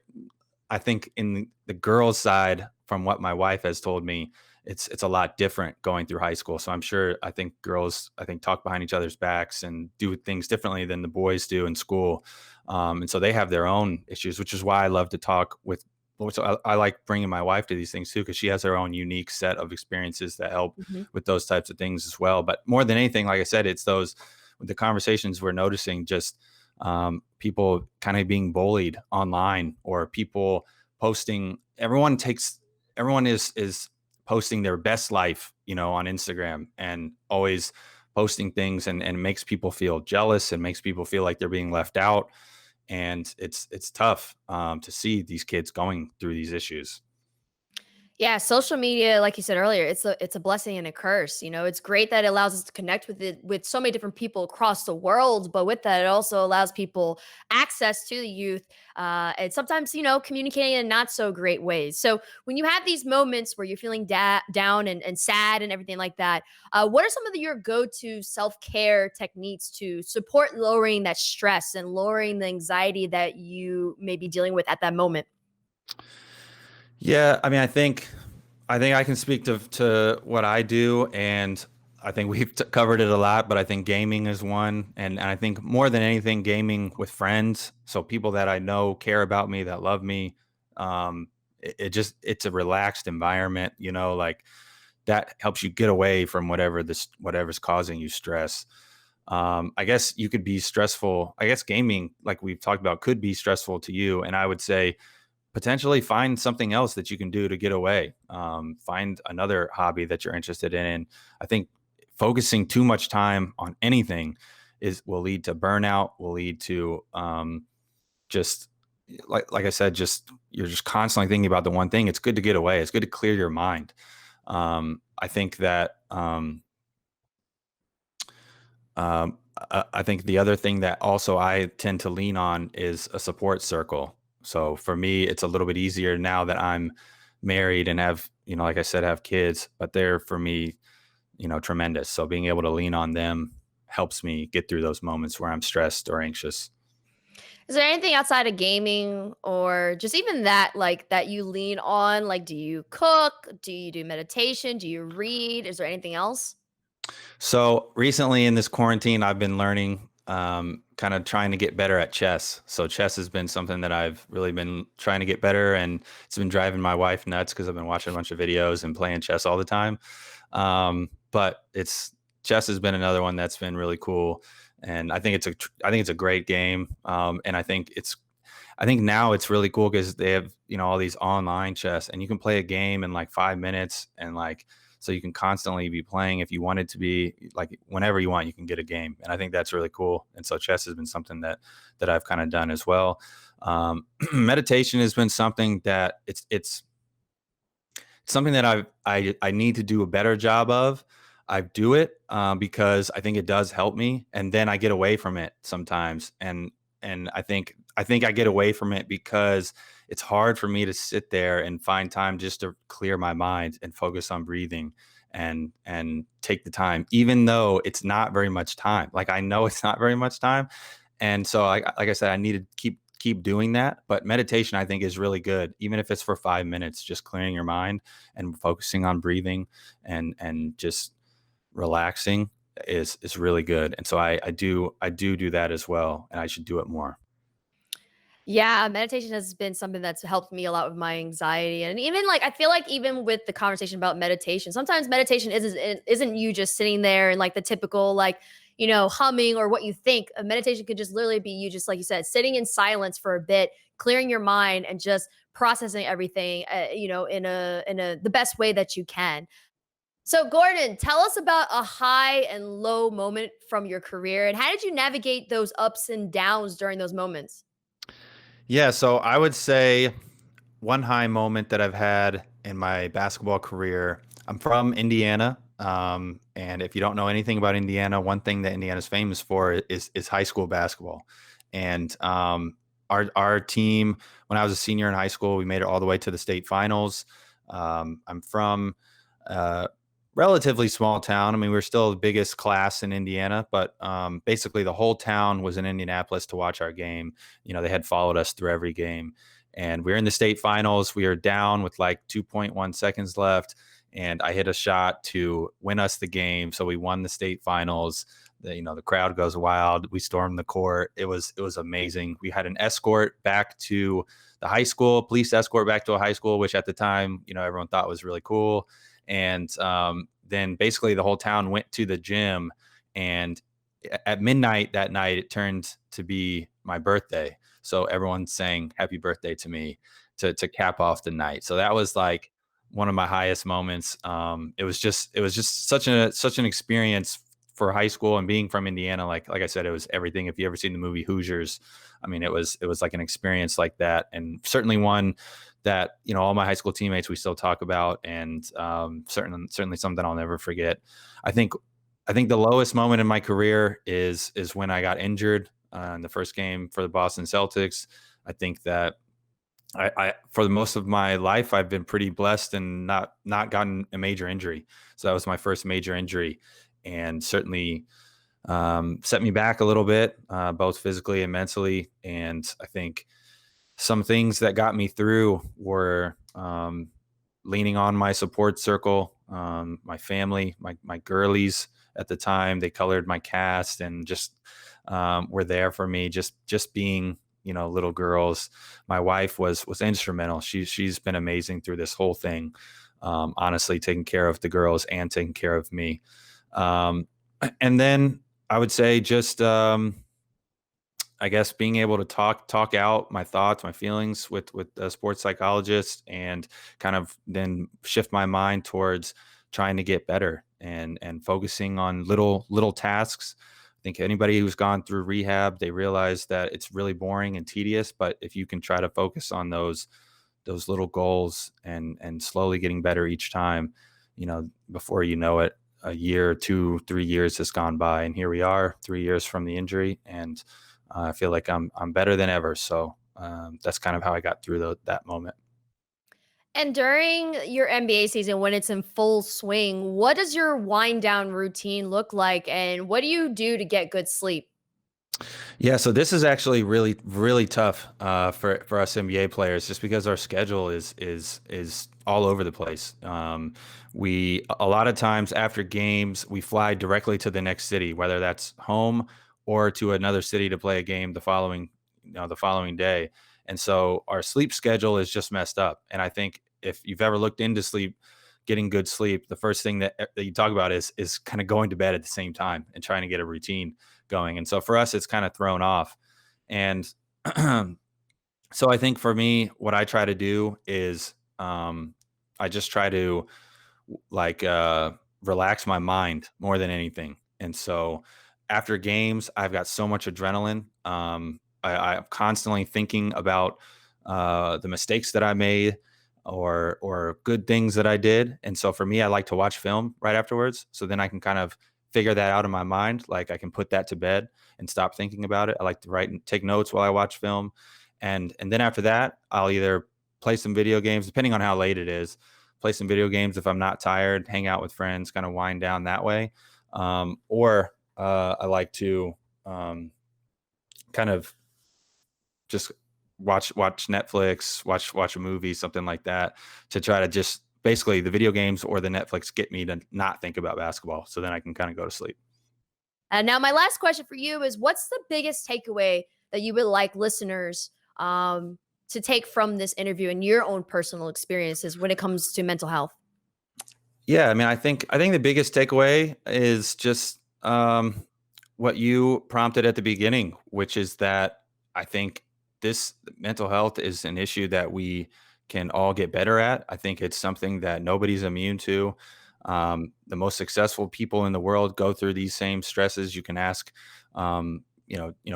I think in the girls' side, from what my wife has told me, it's a lot different going through high school. So I'm sure I think girls talk behind each other's backs and do things differently than the boys do in school, and so they have their own issues, which is why I love to talk with. Which I like bringing my wife to these things too, because she has her own unique set of experiences that help Mhm. with those types of things as well. But more than anything, like I said, it's those the conversations we're noticing, just people kind of being bullied online, or people posting. Everyone is posting their best life, on Instagram, and always posting things, and makes people feel jealous and makes people feel like they're being left out. And it's tough, to see these kids going through these issues. Yeah, social media, like you said earlier, it's a blessing and a curse. It's great that it allows us to connect with so many different people across the world, but with that, it also allows people access to the youth, and sometimes communicating in not so great ways. So when you have these moments where you're feeling down and sad and everything like that, what are some of your go-to self-care techniques to support lowering that stress and lowering the anxiety that you may be dealing with at that moment? Yeah, I mean, I think I can speak to what I do, and I think we've covered it a lot. But I think gaming is one, and I think more than anything, gaming with friends, so people that I know care about me, that love me. It's a relaxed environment, like that helps you get away from whatever's causing you stress. I guess you could be stressful. I guess gaming, like we've talked about, could be stressful to you, and I would say potentially find something else that you can do to get away. Find another hobby that you're interested in. And I think focusing too much time on anything is will lead to burnout. Will lead to just like I said, just you're just constantly thinking about the one thing. It's good to get away. It's good to clear your mind. I think that I think the other thing that also I tend to lean on is a support circle. So for me, it's a little bit easier now that I'm married and have, like I said, have kids, but they're for me, tremendous. So being able to lean on them helps me get through those moments where I'm stressed or anxious. Is there anything outside of gaming or just even that, like, that you lean on? Like, do you cook? Do you do meditation? Do you read? Is there anything else? So recently in this quarantine, I've been learning, kind of trying to get better at chess. So chess has been something that I've really been trying to get better, and it's been driving my wife nuts because I've been watching a bunch of videos and playing chess all the time. But it's chess has been another one that's been really cool, and I think it's a great game. And I think now it's really cool because they have, all these online chess, and you can play a game in like 5 minutes, and like, so you can constantly be playing. If you wanted to be like, whenever you want, you can get a game. And I think that's really cool. And so chess has been something that I've kind of done as well. Meditation has been something that it's something that I need to do a better job of. I do it, because I think it does help me, and then I get away from it sometimes, and I think I get away from it because it's hard for me to sit there and find time just to clear my mind and focus on breathing, and take the time, even though it's not very much time. Like I know it's not very much time, and so like I said, I need to keep doing that. But meditation, I think, is really good, even if it's for 5 minutes, just clearing your mind and focusing on breathing and just relaxing is really good. And so I do that as well, and I should do it more. Yeah, meditation has been something that's helped me a lot with my anxiety, and even like I feel like even with the conversation about meditation, sometimes meditation isn't you just sitting there and like the typical like humming or what you think. A meditation could just literally be you just like you said, sitting in silence for a bit, clearing your mind, and just processing everything, in a the best way that you can. So, Gordon, tell us about a high and low moment from your career, and how did you navigate those ups and downs during those moments? Yeah, so I would say one high moment that I've had in my basketball career. I'm from Indiana, and if you don't know anything about Indiana, one thing that Indiana's famous for is high school basketball. And our team, when I was a senior in high school, we made it all the way to the state finals. I'm from a relatively small town. I mean, we're still the biggest class in Indiana, but basically the whole town was in Indianapolis to watch our game. They had followed us through every game, and we are in the state finals. We are down with like 2.1 seconds left, and I hit a shot to win us the game. So we won the state finals. The crowd goes wild. We stormed the court. It was amazing. We had an escort back to the high school, police escort back to a high school, which at the time, everyone thought was really cool. And then basically the whole town went to the gym, and at midnight that night, it turned to be my birthday. So everyone's saying happy birthday to me to cap off the night. So that was like one of my highest moments. It was just such an experience for high school, and being from Indiana. Like I said, it was everything. If you ever seen the movie Hoosiers, I mean, it was like an experience like that, and certainly one that all my high school teammates we still talk about, and certainly something I'll never forget. I think I think the lowest moment in my career is when I got injured in the first game for the Boston Celtics. I think that I for the most of my life I've been pretty blessed and not gotten a major injury. So that was my first major injury, and certainly set me back a little bit, both physically and mentally. And I think some things that got me through were leaning on my support circle, my family, my girlies at the time. They colored my cast and just were there for me. Just being little girls. My wife was instrumental. She's been amazing through this whole thing. Honestly, taking care of the girls and taking care of me. Um, and then I would say just I guess being able to talk out my thoughts, my feelings with a sports psychologist, and kind of then shift my mind towards trying to get better and focusing on little tasks. I think anybody who's gone through rehab, they realize that it's really boring and tedious, but if you can try to focus on those little goals and slowly getting better each time, before you know it, a year, 2, 3 years has gone by, and here we are, 3 years from the injury, and I feel like I'm better than ever. So that's kind of how I got through that moment. And during your NBA season, when it's in full swing, what does your wind down routine look like? And what do you do to get good sleep? Yeah, so this is actually really really tough for us NBA players, just because our schedule is all over the place. We a lot of times after games we fly directly to the next city, whether that's home or to another city to play a game the following day, and so our sleep schedule is just messed up. And I think if you've ever looked into sleep, getting good sleep, the first thing that you talk about is kind of going to bed at the same time and trying to get a routine going. And so for us, it's kind of thrown off. And so I think for me, what I try to do is I just try to like relax my mind more than anything. And so after games, I've got so much adrenaline. I'm constantly thinking about the mistakes that I made or good things that I did. And so for me, I like to watch film right afterwards. So then I can kind of figure that out in my mind. Like I can put that to bed and stop thinking about it. I like to write and take notes while I watch film. And then after that, I'll either play some video games, depending on how late it is, play some video games if I'm not tired, hang out with friends, kind of wind down that way. Or I like to kind of just watch Netflix, watch a movie, something like that, to try to just basically the video games or the Netflix get me to not think about basketball. So then I can kind of go to sleep. And now my last question for you is, what's the biggest takeaway that you would like listeners to take from this interview and your own personal experiences when it comes to mental health? Yeah, I mean, I think the biggest takeaway is just what you prompted at the beginning, which is that I think this mental health is an issue that we can all get better at. I think it's something that nobody's immune to. The most successful people in the world go through these same stresses. You can ask,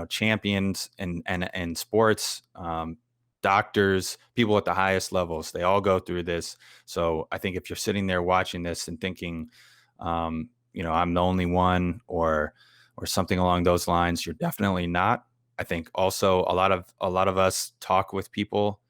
champions and sports, doctors, people at the highest levels. They all go through this. So I think if you're sitting there watching this and thinking, I'm the only one, or something along those lines, you're definitely not. I think also a lot of us talk with people,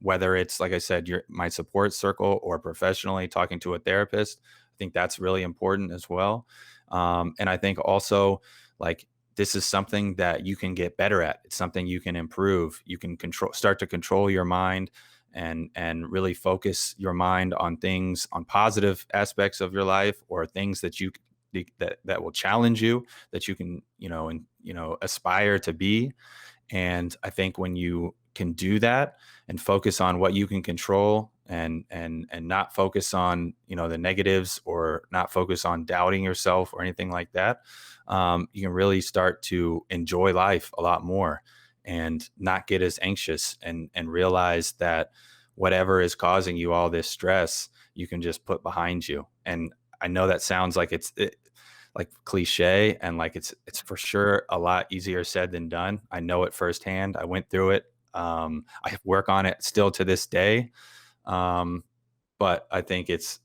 whether it's, like I said, my support circle or professionally talking to a therapist. I think that's really important as well. And I think also, like, this is something that you can get better at. It's something you can improve. You can start to control your mind and really focus your mind on things, on positive aspects of your life, or things that that will challenge you, that you can, aspire to be. And I think when you can do that and focus on what you can control, and not focus on, the negatives, or not focus on doubting yourself or anything like that, you can really start to enjoy life a lot more and not get as anxious, and realize that whatever is causing you all this stress, you can just put behind you. And I know that sounds like like cliche, and like it's for sure a lot easier said than done. I know it firsthand. I went through it. I work on it still to this day. But I think it's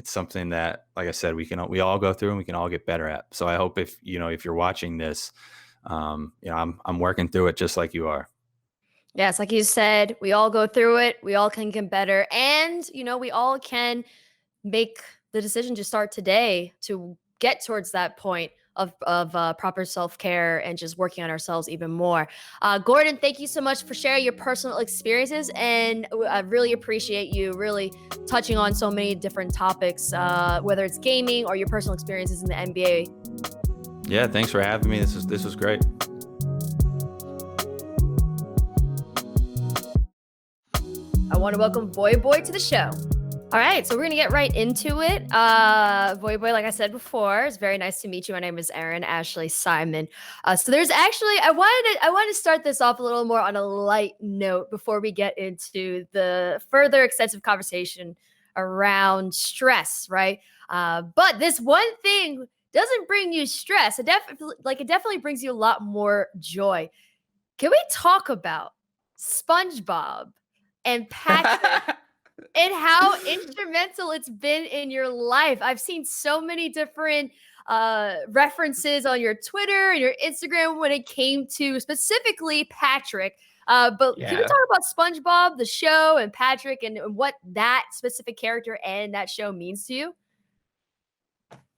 something that, like I said, we all go through and we can all get better at. So I hope if you're watching this, I'm working through it just like you are. Yes, like you said, we all go through it. We all can get better. And, we all can make the decision to start today to get towards that point of proper self-care and just working on ourselves even more. Gordon, thank you so much for sharing your personal experiences. And I really appreciate you really touching on so many different topics, whether it's gaming or your personal experiences in the NBA. Yeah, thanks for having me. This was great. I want to welcome Voyboy to the show. All right, so we're gonna get right into it. Voyboy, like I said before, it's very nice to meet you. My name is Erin Ashley Simon. So there's actually, I wanted to start this off a little more on a light note before we get into the further extensive conversation around stress, right? But this one thing doesn't bring you stress. It definitely brings you a lot more joy. Can we talk about SpongeBob and Patrick? And how instrumental it's been in your life. I've seen so many different references on your Twitter and your Instagram when it came to specifically Patrick. But Can we talk about SpongeBob, the show, and Patrick, and what that specific character and that show means to you?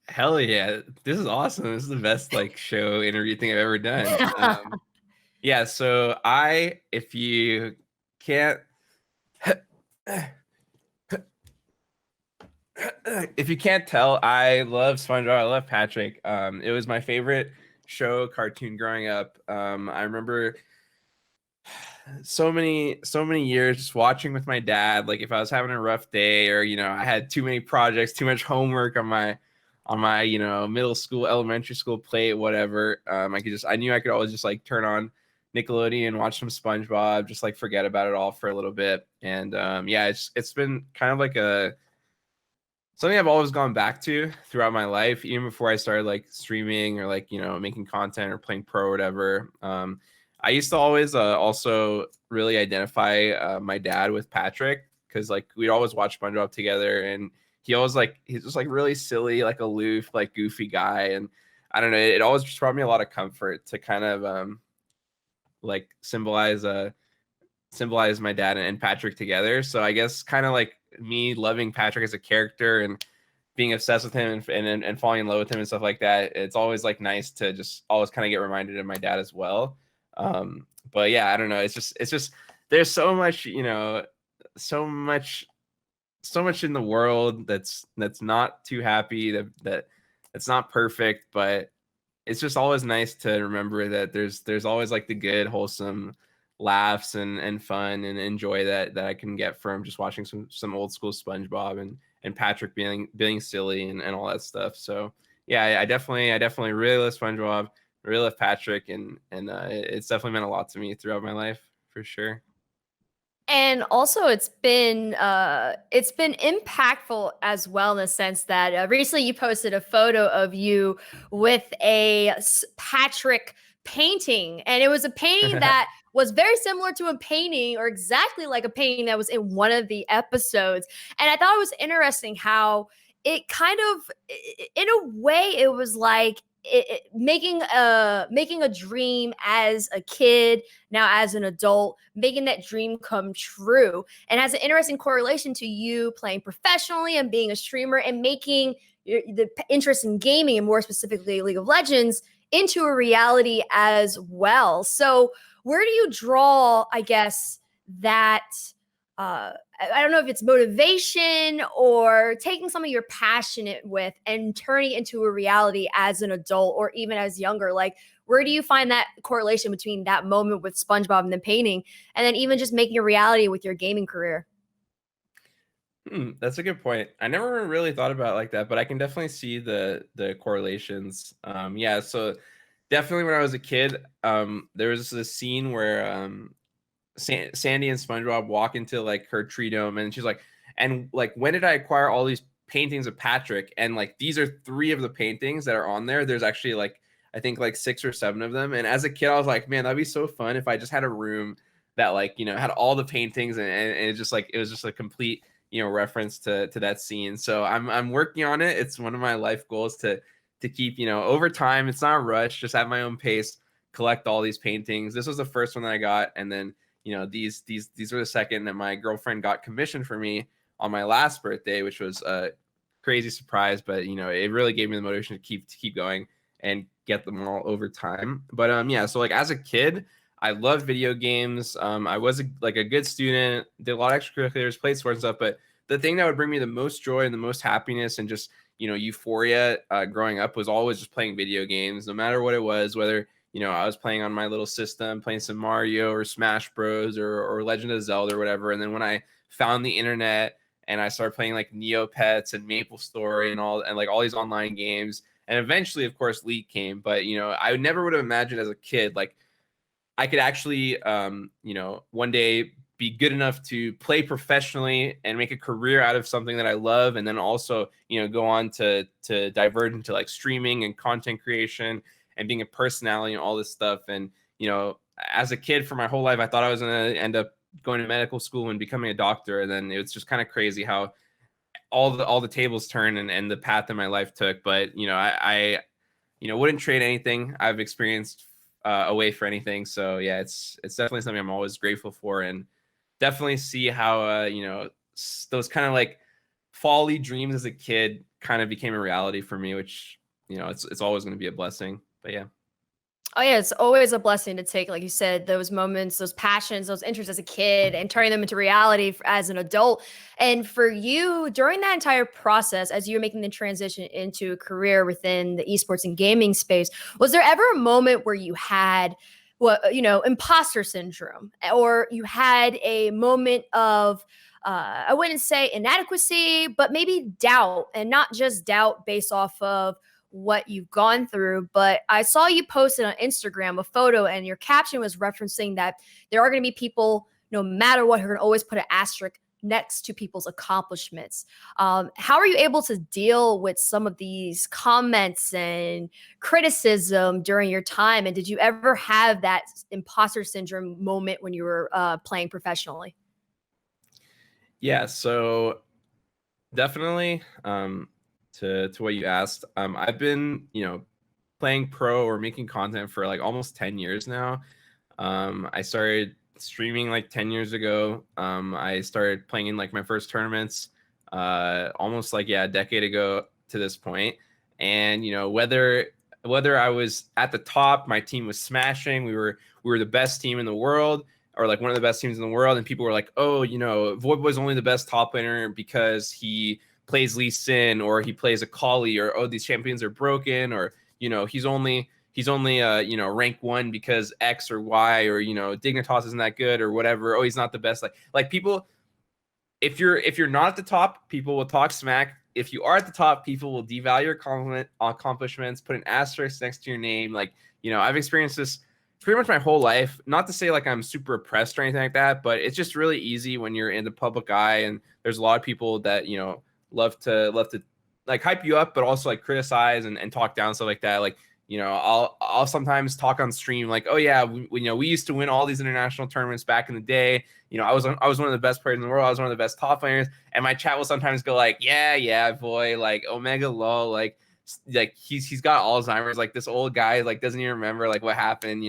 Hell yeah. This is awesome. This is the best show interview thing I've ever done. Yeah, so if you can't if you can't tell, I love SpongeBob. I love Patrick. It was my favorite cartoon growing up. I remember so many years just watching with my dad. Like if I was having a rough day, or I had too many projects, too much homework on my middle school, elementary school plate, whatever. I knew I could always just turn on Nickelodeon, watch some SpongeBob, just forget about it all for a little bit. And it's been kind of something I've always gone back to throughout my life, even before I started streaming or making content or playing pro or whatever. I used to always also really identify my dad with Patrick, because we'd always watch SpongeBob together, and he's just really silly, aloof, goofy guy. And I don't know, it always just brought me a lot of comfort to kind of symbolize my dad and Patrick together. So I guess kind of me loving Patrick as a character and being obsessed with him and falling in love with him and stuff like that, it's always nice to just always kind of get reminded of my dad as well. But But yeah, I don't know. It's just there's so much, you know, so much in the world that's not too happy, that's not perfect, but it's just always nice to remember that there's always like the good, wholesome laughs and fun and enjoy that I can get from just watching some old school SpongeBob and Patrick being silly and all that stuff. So yeah, I definitely really love SpongeBob, really love Patrick, and it's definitely meant a lot to me throughout my life for sure. And also, it's been impactful as well in the sense that recently you posted a photo of you with a Patrick painting, and it was a painting that was very similar to a painting, or exactly like a painting that was in one of the episodes. And I thought it was interesting how it kind of, in a way, it was like making a dream as a kid, now as an adult, making that dream come true, and has an interesting correlation to you playing professionally and being a streamer and making the interest in gaming, and more specifically League of Legends, into a reality as well. So where do you draw, I guess, that I don't know if it's motivation or taking something you're passionate with and turning it into a reality as an adult or even as younger? Like, where do you find that correlation between that moment with SpongeBob and the painting, and then even just making a reality with your gaming career? That's a good point. I never really thought about it like that, but I can definitely see the correlations. Yeah, so definitely when I was a kid, there was this scene where Sandy and SpongeBob walk into like her tree dome, and she's like, and like, when did I acquire all these paintings of Patrick? And like, these are 3 of the paintings that are on there. There's actually like, I think like 6 or 7 of them. And as a kid, I was like, man, that'd be so fun if I just had a room that like, you know, had all the paintings, and it just like, it was just a complete, you know, reference to that scene. So I'm working on it. It's one of my life goals to keep, you know, over time. It's not a rush, just at my own pace, collect all these paintings. This was the first one that I got, and then, you know, these were the second that my girlfriend got commissioned for me on my last birthday, which was a crazy surprise, but you know, it really gave me the motivation to keep going and get them all over time. But yeah, so like as a kid, I loved video games. I was like a good student, did a lot of extracurriculars, played sports and stuff, but the thing that would bring me the most joy and the most happiness and just, you know, euphoria growing up was always just playing video games, no matter what it was, whether, you know, I was playing on my little system, playing some Mario or Smash Bros or Legend of Zelda or whatever. And then when I found the internet and I started playing like Neopets and Maple Story and like all these online games, and eventually, of course, League came. But you know, I never would have imagined as a kid like I could actually, you know, one day be good enough to play professionally and make a career out of something that I love, and then also, you know, go on to diverge into like streaming and content creation and being a personality and all this stuff. And you know, as a kid, for my whole life, I thought I was going to end up going to medical school and becoming a doctor, and then it's just kind of crazy how all the tables turn and the path that my life took. But you know, I you know, wouldn't trade anything I've experienced away for anything. So yeah, it's definitely something I'm always grateful for, and definitely see how you know, those kind of like folly dreams as a kid kind of became a reality for me, which, you know, it's always going to be a blessing. But yeah. Oh yeah, it's always a blessing to take, like you said, those moments, those passions, those interests as a kid, and turning them into reality as an adult. And for you, during that entire process, as you were making the transition into a career within the esports and gaming space, was there ever a moment where you had, what, you know, imposter syndrome, or you had a moment of I wouldn't say inadequacy, but maybe doubt, and not just doubt based off of what you've gone through? But I saw you posted on Instagram a photo, and your caption was referencing that there are going to be people, no matter what, who are going to always put an asterisk next to people's accomplishments. How are you able to deal with some of these comments and criticism during your time? And did you ever have that imposter syndrome moment when you were playing professionally? Yeah, so definitely, to what you asked, I've been, you know, playing pro or making content for like almost 10 years now. I started streaming like 10 years ago. I started playing in like my first tournaments almost like, yeah, a decade ago to this point. And you know, whether I was at the top, my team was smashing. We were the best team in the world, or like one of the best teams in the world, and people were like, "Oh, Voyboy's only the best top laner because he plays Lee Sin, or he plays a Kali, or oh, these champions are broken, or he's only rank 1 because X or Y, or Dignitas isn't that good or whatever. Oh, he's not the best." Like people, if you're not at the top, people will talk smack. If you are at the top, people will devalue your accomplishments, put an asterisk next to your name. Like, I've experienced this pretty much my whole life. Not to say like I'm super oppressed or anything like that, but it's just really easy when you're in the public eye, and there's a lot of people that love to like hype you up, but also like criticize and talk down, stuff like that. Like, I'll sometimes talk on stream like, "Oh yeah, we used to win all these international tournaments back in the day. I was one of the best players in the world. I was one of the best top players." And my chat will sometimes go like, "Yeah, boy, like Omega LoL, like he's got Alzheimer's. Like this old guy like doesn't even remember like what happened.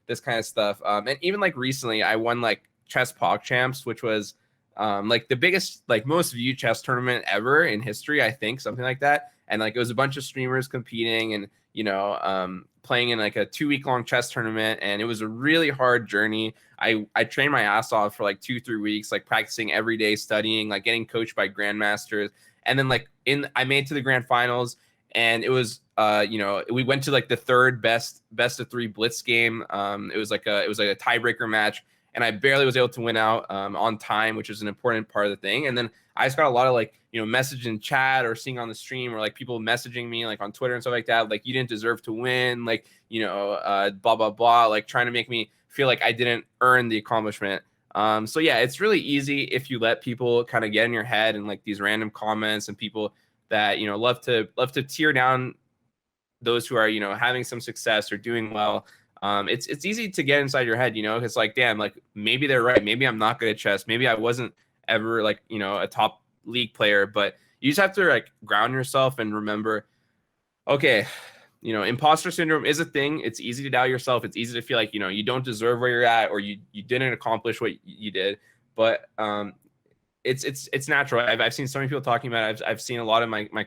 This kind of stuff." And even like recently, I won like Chess Pog Champs, which was like the biggest, like most viewed chess tournament ever in history, I think, something like that. And like it was a bunch of streamers competing, and playing in like a 2-week-long chess tournament, and it was a really hard journey. I trained my ass off for like 2-3 weeks, like practicing every day, studying, like getting coached by grandmasters, and then like I made it to the grand finals, and it was we went to like the third best of 3 blitz game. It was like a tiebreaker match, and I barely was able to win out on time, which is an important part of the thing. And then I just got a lot of like, message in chat or seeing on the stream, or like people messaging me like on Twitter and stuff like that. Like, you didn't deserve to win, like, blah, blah, blah, like trying to make me feel like I didn't earn the accomplishment. So yeah, it's really easy if you let people kind of get in your head, and like these random comments and people that, love to tear down those who are, having some success or doing well. It's easy to get inside your head, it's like, damn, like maybe they're right. Maybe I'm not good at chess. Maybe I wasn't ever like, a top league player, but you just have to like ground yourself and remember, okay, imposter syndrome is a thing. It's easy to doubt yourself. It's easy to feel like, you don't deserve where you're at, or you didn't accomplish what you did. But it's natural. I've seen so many people talking about it. I've seen a lot of my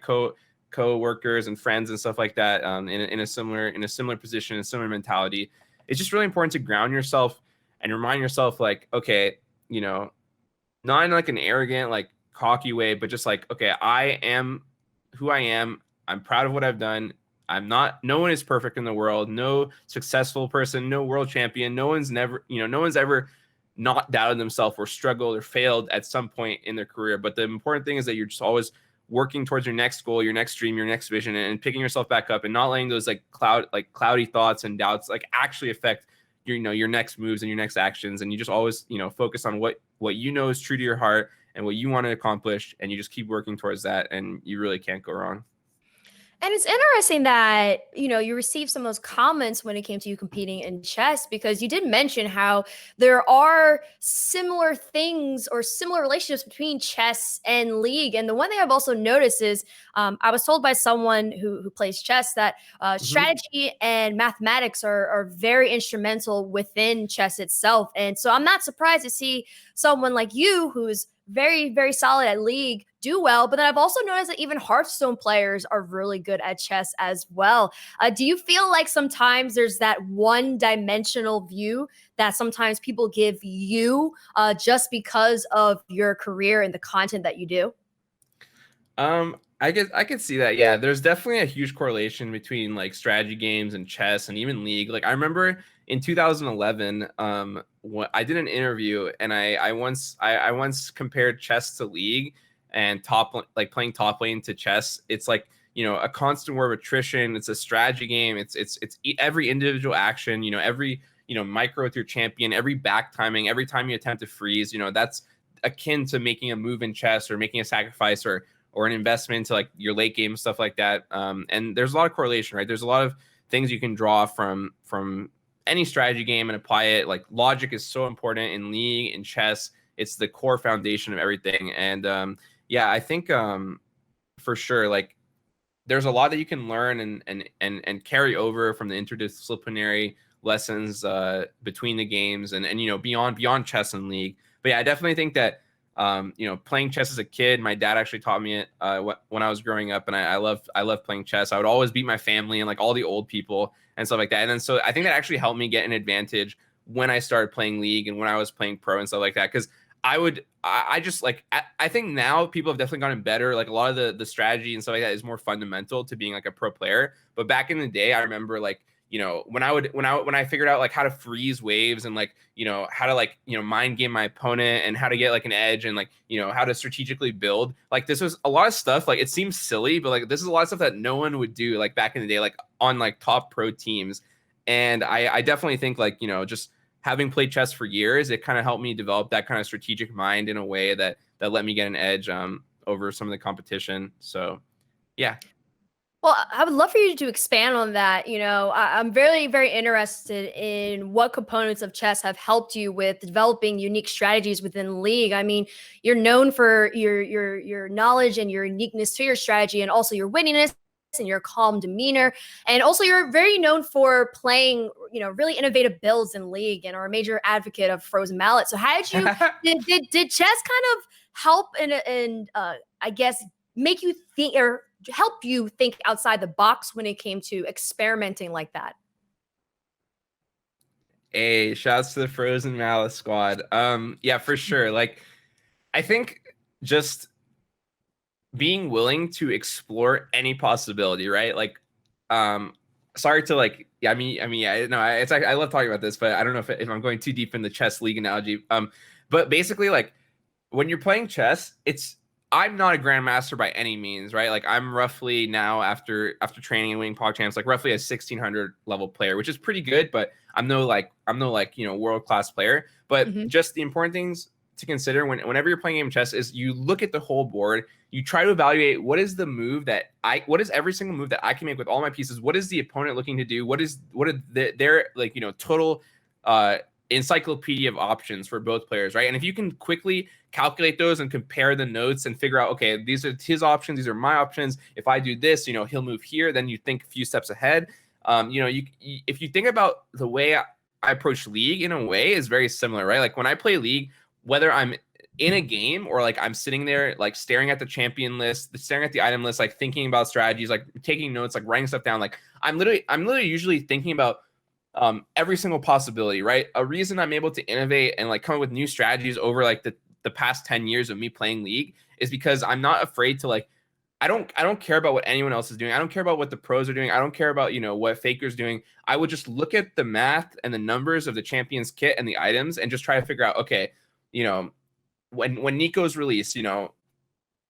co-workers and friends and stuff like that in a similar position, a similar mentality. It's just really important to ground yourself and remind yourself like, okay, not in like an arrogant, like cocky way, but just like, okay, I am who I am. I'm proud of what I've done. No one is perfect in the world. No successful person, no world champion. No one's ever not doubted themselves or struggled or failed at some point in their career. But the important thing is that you're just always working towards your next goal, your next dream, your next vision, and picking yourself back up, and not letting those like cloudy thoughts and doubts like actually affect your next moves and your next actions. And you just always focus on what is true to your heart and what you want to accomplish, and you just keep working towards that, and you really can't go wrong. And it's interesting that, you received some of those comments when it came to you competing in chess, because you did mention how there are similar things or similar relationships between chess and league. And the one thing I've also noticed is I was told by someone who plays chess that strategy and mathematics are very instrumental within chess itself. And so I'm not surprised to see someone like you, who's very, very solid at league, do well. But then I've also noticed that even Hearthstone players are really good at chess as well. Do you feel like sometimes there's that one-dimensional view that sometimes people give you just because of your career and the content that you do? I could see that. Yeah, there's definitely a huge correlation between like strategy games and chess and even league. Like I remember in 2011, I did an interview, and I once compared chess to league, and playing top lane to chess. It's like, a constant war of attrition. It's a strategy game. It's every individual action, every, micro with your champion, every back timing, every time you attempt to freeze, that's akin to making a move in chess, or making a sacrifice, or an investment into like your late game, stuff like that. And there's a lot of correlation, right? There's a lot of things you can draw from any strategy game and apply it. Like logic is so important in league, in chess. It's the core foundation of everything. And yeah, I think for sure, like there's a lot that you can learn and carry over from the interdisciplinary lessons between the games and beyond chess and league. But yeah, I definitely think that You know, playing chess as a kid, my dad actually taught me it when I was growing up, and I love playing chess. I would always beat my family and like all the old people and stuff like that. And then so I think that actually helped me get an advantage when I started playing League and when I was playing pro and stuff like that. Because I just like I think now people have definitely gotten better. Like a lot of the strategy and stuff like that is more fundamental to being like a pro player. But back in the day, I remember like, you know, when I figured out like how to freeze waves and like, you know, how to like, you know, mind game my opponent and how to get like an edge and like, you know, how to strategically build, like this was a lot of stuff. Like it seems silly, but like this is a lot of stuff that no one would do like back in the day, like on like top pro teams. And I definitely think like, you know, just having played chess for years, it kind of helped me develop that kind of strategic mind in a way that let me get an edge over some of the competition. So yeah. Well, I would love for you to expand on that. You know, I'm very, very interested in what components of chess have helped you with developing unique strategies within League. I mean, you're known for your knowledge and your uniqueness to your strategy, and also your wittiness and your calm demeanor, and also you're very known for playing, you know, really innovative builds in League, and are a major advocate of frozen mallet. So, how did you did chess kind of help and I guess make you think or help you think outside the box when it came to experimenting like that? Hey, shouts to the Frozen Malice squad. Yeah, for sure. Like, I think just being willing to explore any possibility, right? Like, sorry to like, yeah, yeah, no, it's like I love talking about this, but I don't know if I'm going too deep in the chess League analogy. But basically, like, when you're playing chess, I'm not a grandmaster by any means, right? Like I'm roughly now after training and winning POG champs, like roughly a 1600 level player, which is pretty good, but I'm no like, you know, world-class player. But just the important things to consider whenever you're playing game of chess is you look at the whole board, you try to evaluate what is every single move that I can make with all my pieces, what is the opponent looking to do, what are their like, you know, total encyclopedia of options for both players, right? And if you can quickly calculate those and compare the notes and figure out, okay, these are his options, these are my options. If I do this, you know, he'll move here. Then you think a few steps ahead. You know, if you think about the way I approach League in a way is very similar, right? Like when I play League, whether I'm in a game or like I'm sitting there like staring at the champion list, staring at the item list, like thinking about strategies, like taking notes, like writing stuff down, like I'm literally usually thinking about every single possibility, right? A reason I'm able to innovate and like come up with new strategies over like the past 10 years of me playing League is because I'm not afraid to like, I don't care about what anyone else is doing. I don't care about what the pros are doing. I don't care about, you know, what Faker's doing. I would just look at the math and the numbers of the champion's kit and the items and just try to figure out, okay, you know, when Nico's released, you know,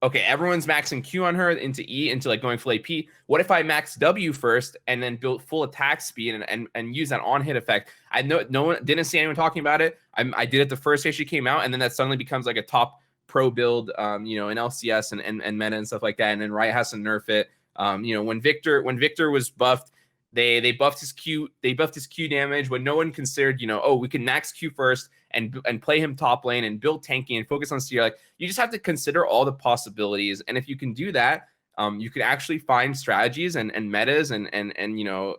okay, everyone's maxing Q on her into E into like going full AP. What if I max W first and then build full attack speed and use that on hit effect? I know no one didn't see anyone talking about it. I did it the first day she came out, and then that suddenly becomes like a top pro build, you know, in LCS and meta and stuff like that. And then Riot has to nerf it. You know, when Victor was buffed, they buffed his Q, damage when no one considered, you know, oh, we can max Q first and play him top lane and build tanking and focus on CR. Like you just have to consider all the possibilities. And if you can do that, you can actually find strategies and metas and you know,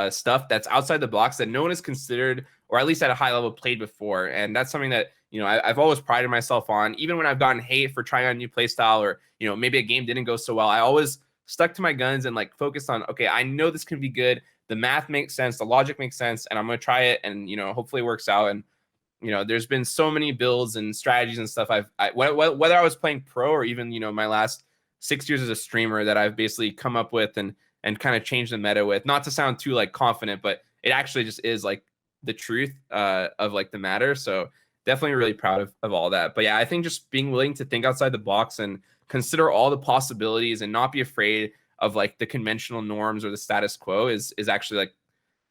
stuff that's outside the box that no one has considered, or at least at a high level played before. And that's something that, you know, I've always prided myself on, even when I've gotten hate for trying out a new play style, or, you know, maybe a game didn't go so well. I always stuck to my guns and like focused on, okay, I know this can be good. The math makes sense. The logic makes sense. And I'm going to try it. And, you know, hopefully it works out. And, you know, there's been so many builds and strategies and stuff whether I was playing pro or even, you know, my last 6 years as a streamer that I've basically come up with and kind of changed the meta with, not to sound too like confident, but it actually just is like the truth of like the matter. So definitely really proud of all that. But yeah, I think just being willing to think outside the box and consider all the possibilities and not be afraid of like the conventional norms or the status quo is actually like,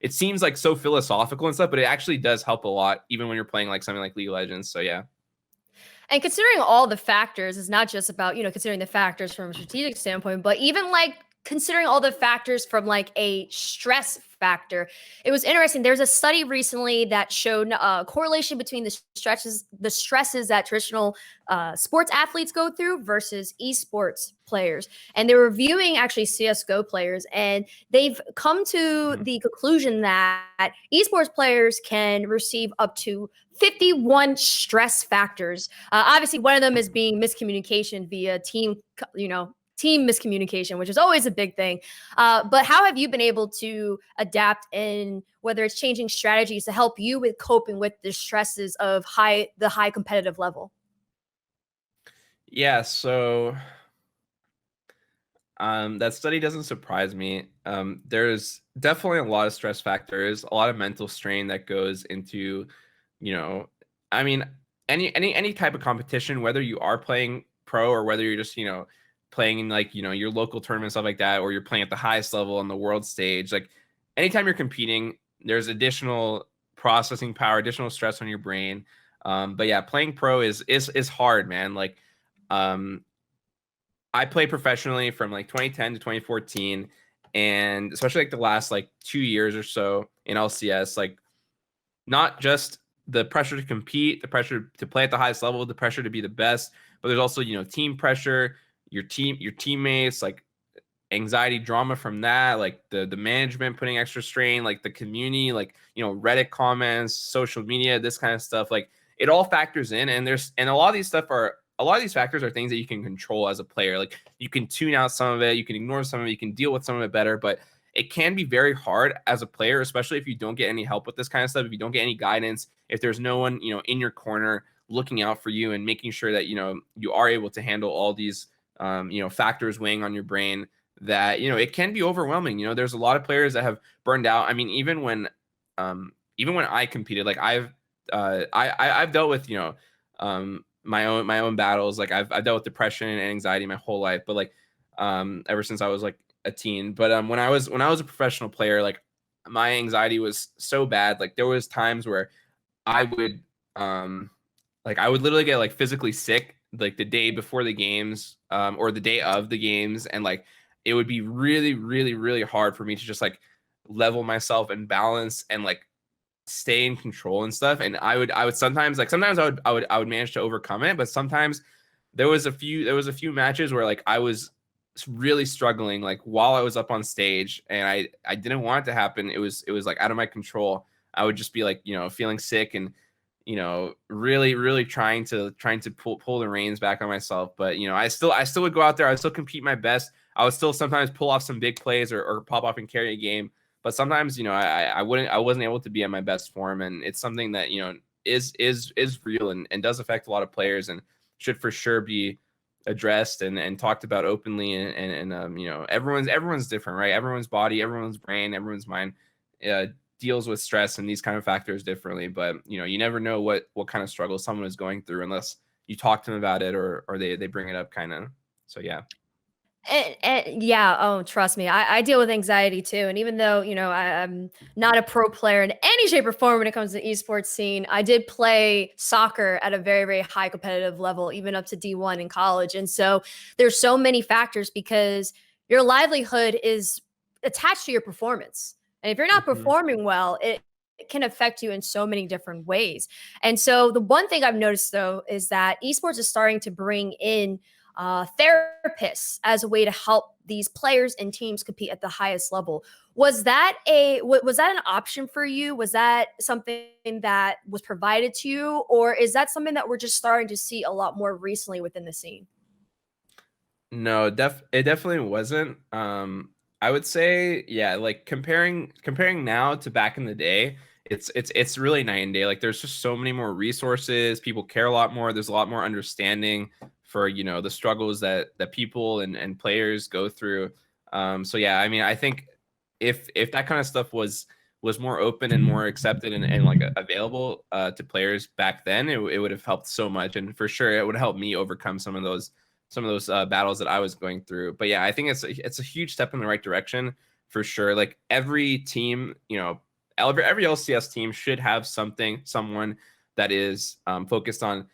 it seems like so philosophical and stuff, but it actually does help a lot, even when you're playing like something like League of Legends. So yeah. And considering all the factors is not just about, you know, considering the factors from a strategic standpoint, but even like considering all the factors from like a stress factor, it was interesting. There's a study recently that showed a correlation between the stresses that traditional sports athletes go through versus esports players. And they were reviewing actually CS:GO players, and they've come to the conclusion that esports players can receive up to 51 stress factors. Obviously, one of them is being miscommunication via team miscommunication, which is always a big thing. But how have you been able to adapt in whether it's changing strategies to help you with coping with the stresses of the high competitive level? Yeah, so that study doesn't surprise me. There's definitely a lot of stress factors, a lot of mental strain that goes into, you know, I mean, any type of competition, whether you are playing pro or whether you're just, playing in like, your local tournament, stuff like that, or you're playing at the highest level on the world stage. Like anytime you're competing, there's additional processing power, additional stress on your brain. But yeah, playing pro is hard, man. Like, I played professionally from like 2010 to 2014, and especially like the last like 2 years or so in LCS, like not just the pressure to compete, the pressure to play at the highest level, the pressure to be the best, but there's also, team pressure, your teammates, like anxiety, drama from that, like the management putting extra strain, like the community, like, Reddit comments, social media, this kind of stuff. Like it all factors in, and a lot of these factors are things that you can control as a player. Like you can tune out some of it, you can ignore some of it, you can deal with some of it better, but it can be very hard as a player, especially if you don't get any help with this kind of stuff, if you don't get any guidance, if there's no one, in your corner looking out for you and making sure that, you are able to handle all these, factors weighing on your brain, that, it can be overwhelming. There's a lot of players that have burned out. I mean, even when I competed, like I've dealt with, my own battles. Like I've dealt with depression and anxiety my whole life, but like ever since I was like a teen. But when I was a professional player, like my anxiety was so bad. Like there was times where I would I would literally get like physically sick like the day before the games, or the day of the games, and like it would be really, really, really hard for me to just like level myself and balance and like stay in control and stuff. And I would sometimes I would manage to overcome it, but sometimes there was a few matches where like I was really struggling, like while I was up on stage, and I didn't want it to happen. It was like out of my control. I would just be like, feeling sick and, really, really trying to pull the reins back on myself. But, I still would go out there. I would still compete my best. I would still sometimes pull off some big plays or pop off and carry a game. But sometimes, I wasn't able to be at my best form. And it's something that, is real and does affect a lot of players and should for sure be addressed and talked about openly. And everyone's different, right? Everyone's body, everyone's brain, everyone's mind deals with stress and these kind of factors differently. But, you never know what kind of struggle someone is going through unless you talk to them about it or they bring it up kind of. So, yeah. And yeah, oh, trust me, I deal with anxiety too. And even though, I'm not a pro player in any shape or form when it comes to the esports scene, I did play soccer at a very, very high competitive level, even up to D1 in college. And so there's so many factors because your livelihood is attached to your performance. And if you're not performing well, it can affect you in so many different ways. And so the one thing I've noticed though is that esports is starting to bring in therapists as a way to help these players and teams compete at the highest level. Was that an option for you? Was that something that was provided to you, or is that something that we're just starting to see a lot more recently within the scene? No, it definitely wasn't. I would say, yeah, like comparing now to back in the day, it's really night and day. Like there's just so many more resources. People care a lot more. There's a lot more understanding for, the struggles that people and players go through. So yeah, I mean, I think if that kind of stuff was more open and more accepted and like available to players back then, it would have helped so much. And for sure, it would help me overcome some of those battles that I was going through. But yeah, I think it's a huge step in the right direction for sure. Like every team, every LCS team should have someone that is focused on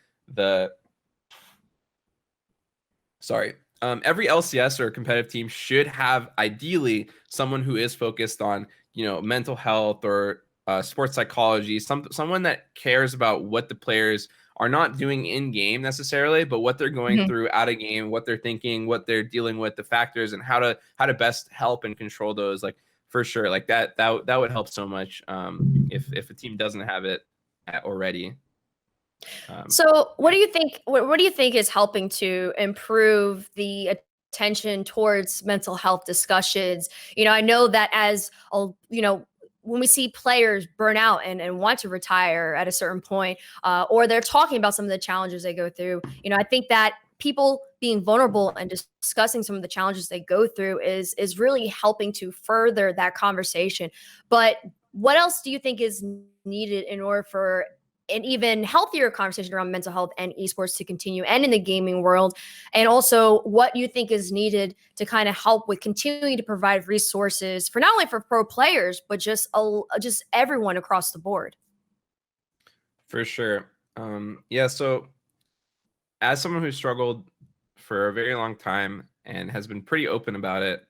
every LCS or competitive team should have ideally someone who is focused on, mental health or sports psychology, someone that cares about what the players are not doing in game necessarily, but what they're going through out of game, what they're thinking, what they're dealing with, the factors, and how to best help and control those. Like, for sure, like that would help so much if a team doesn't have it already. So what do you think? What do you think is helping to improve the attention towards mental health discussions? I know that when we see players burn out and want to retire at a certain point, or they're talking about some of the challenges they go through, I think that people being vulnerable and discussing some of the challenges they go through is really helping to further that conversation. But what else do you think is needed in order for an even healthier conversation around mental health and esports to continue, and in the gaming world? And also what you think is needed to kind of help with continuing to provide resources for not only for pro players, but just everyone across the board? For sure. Yeah. So as someone who struggled for a very long time and has been pretty open about it,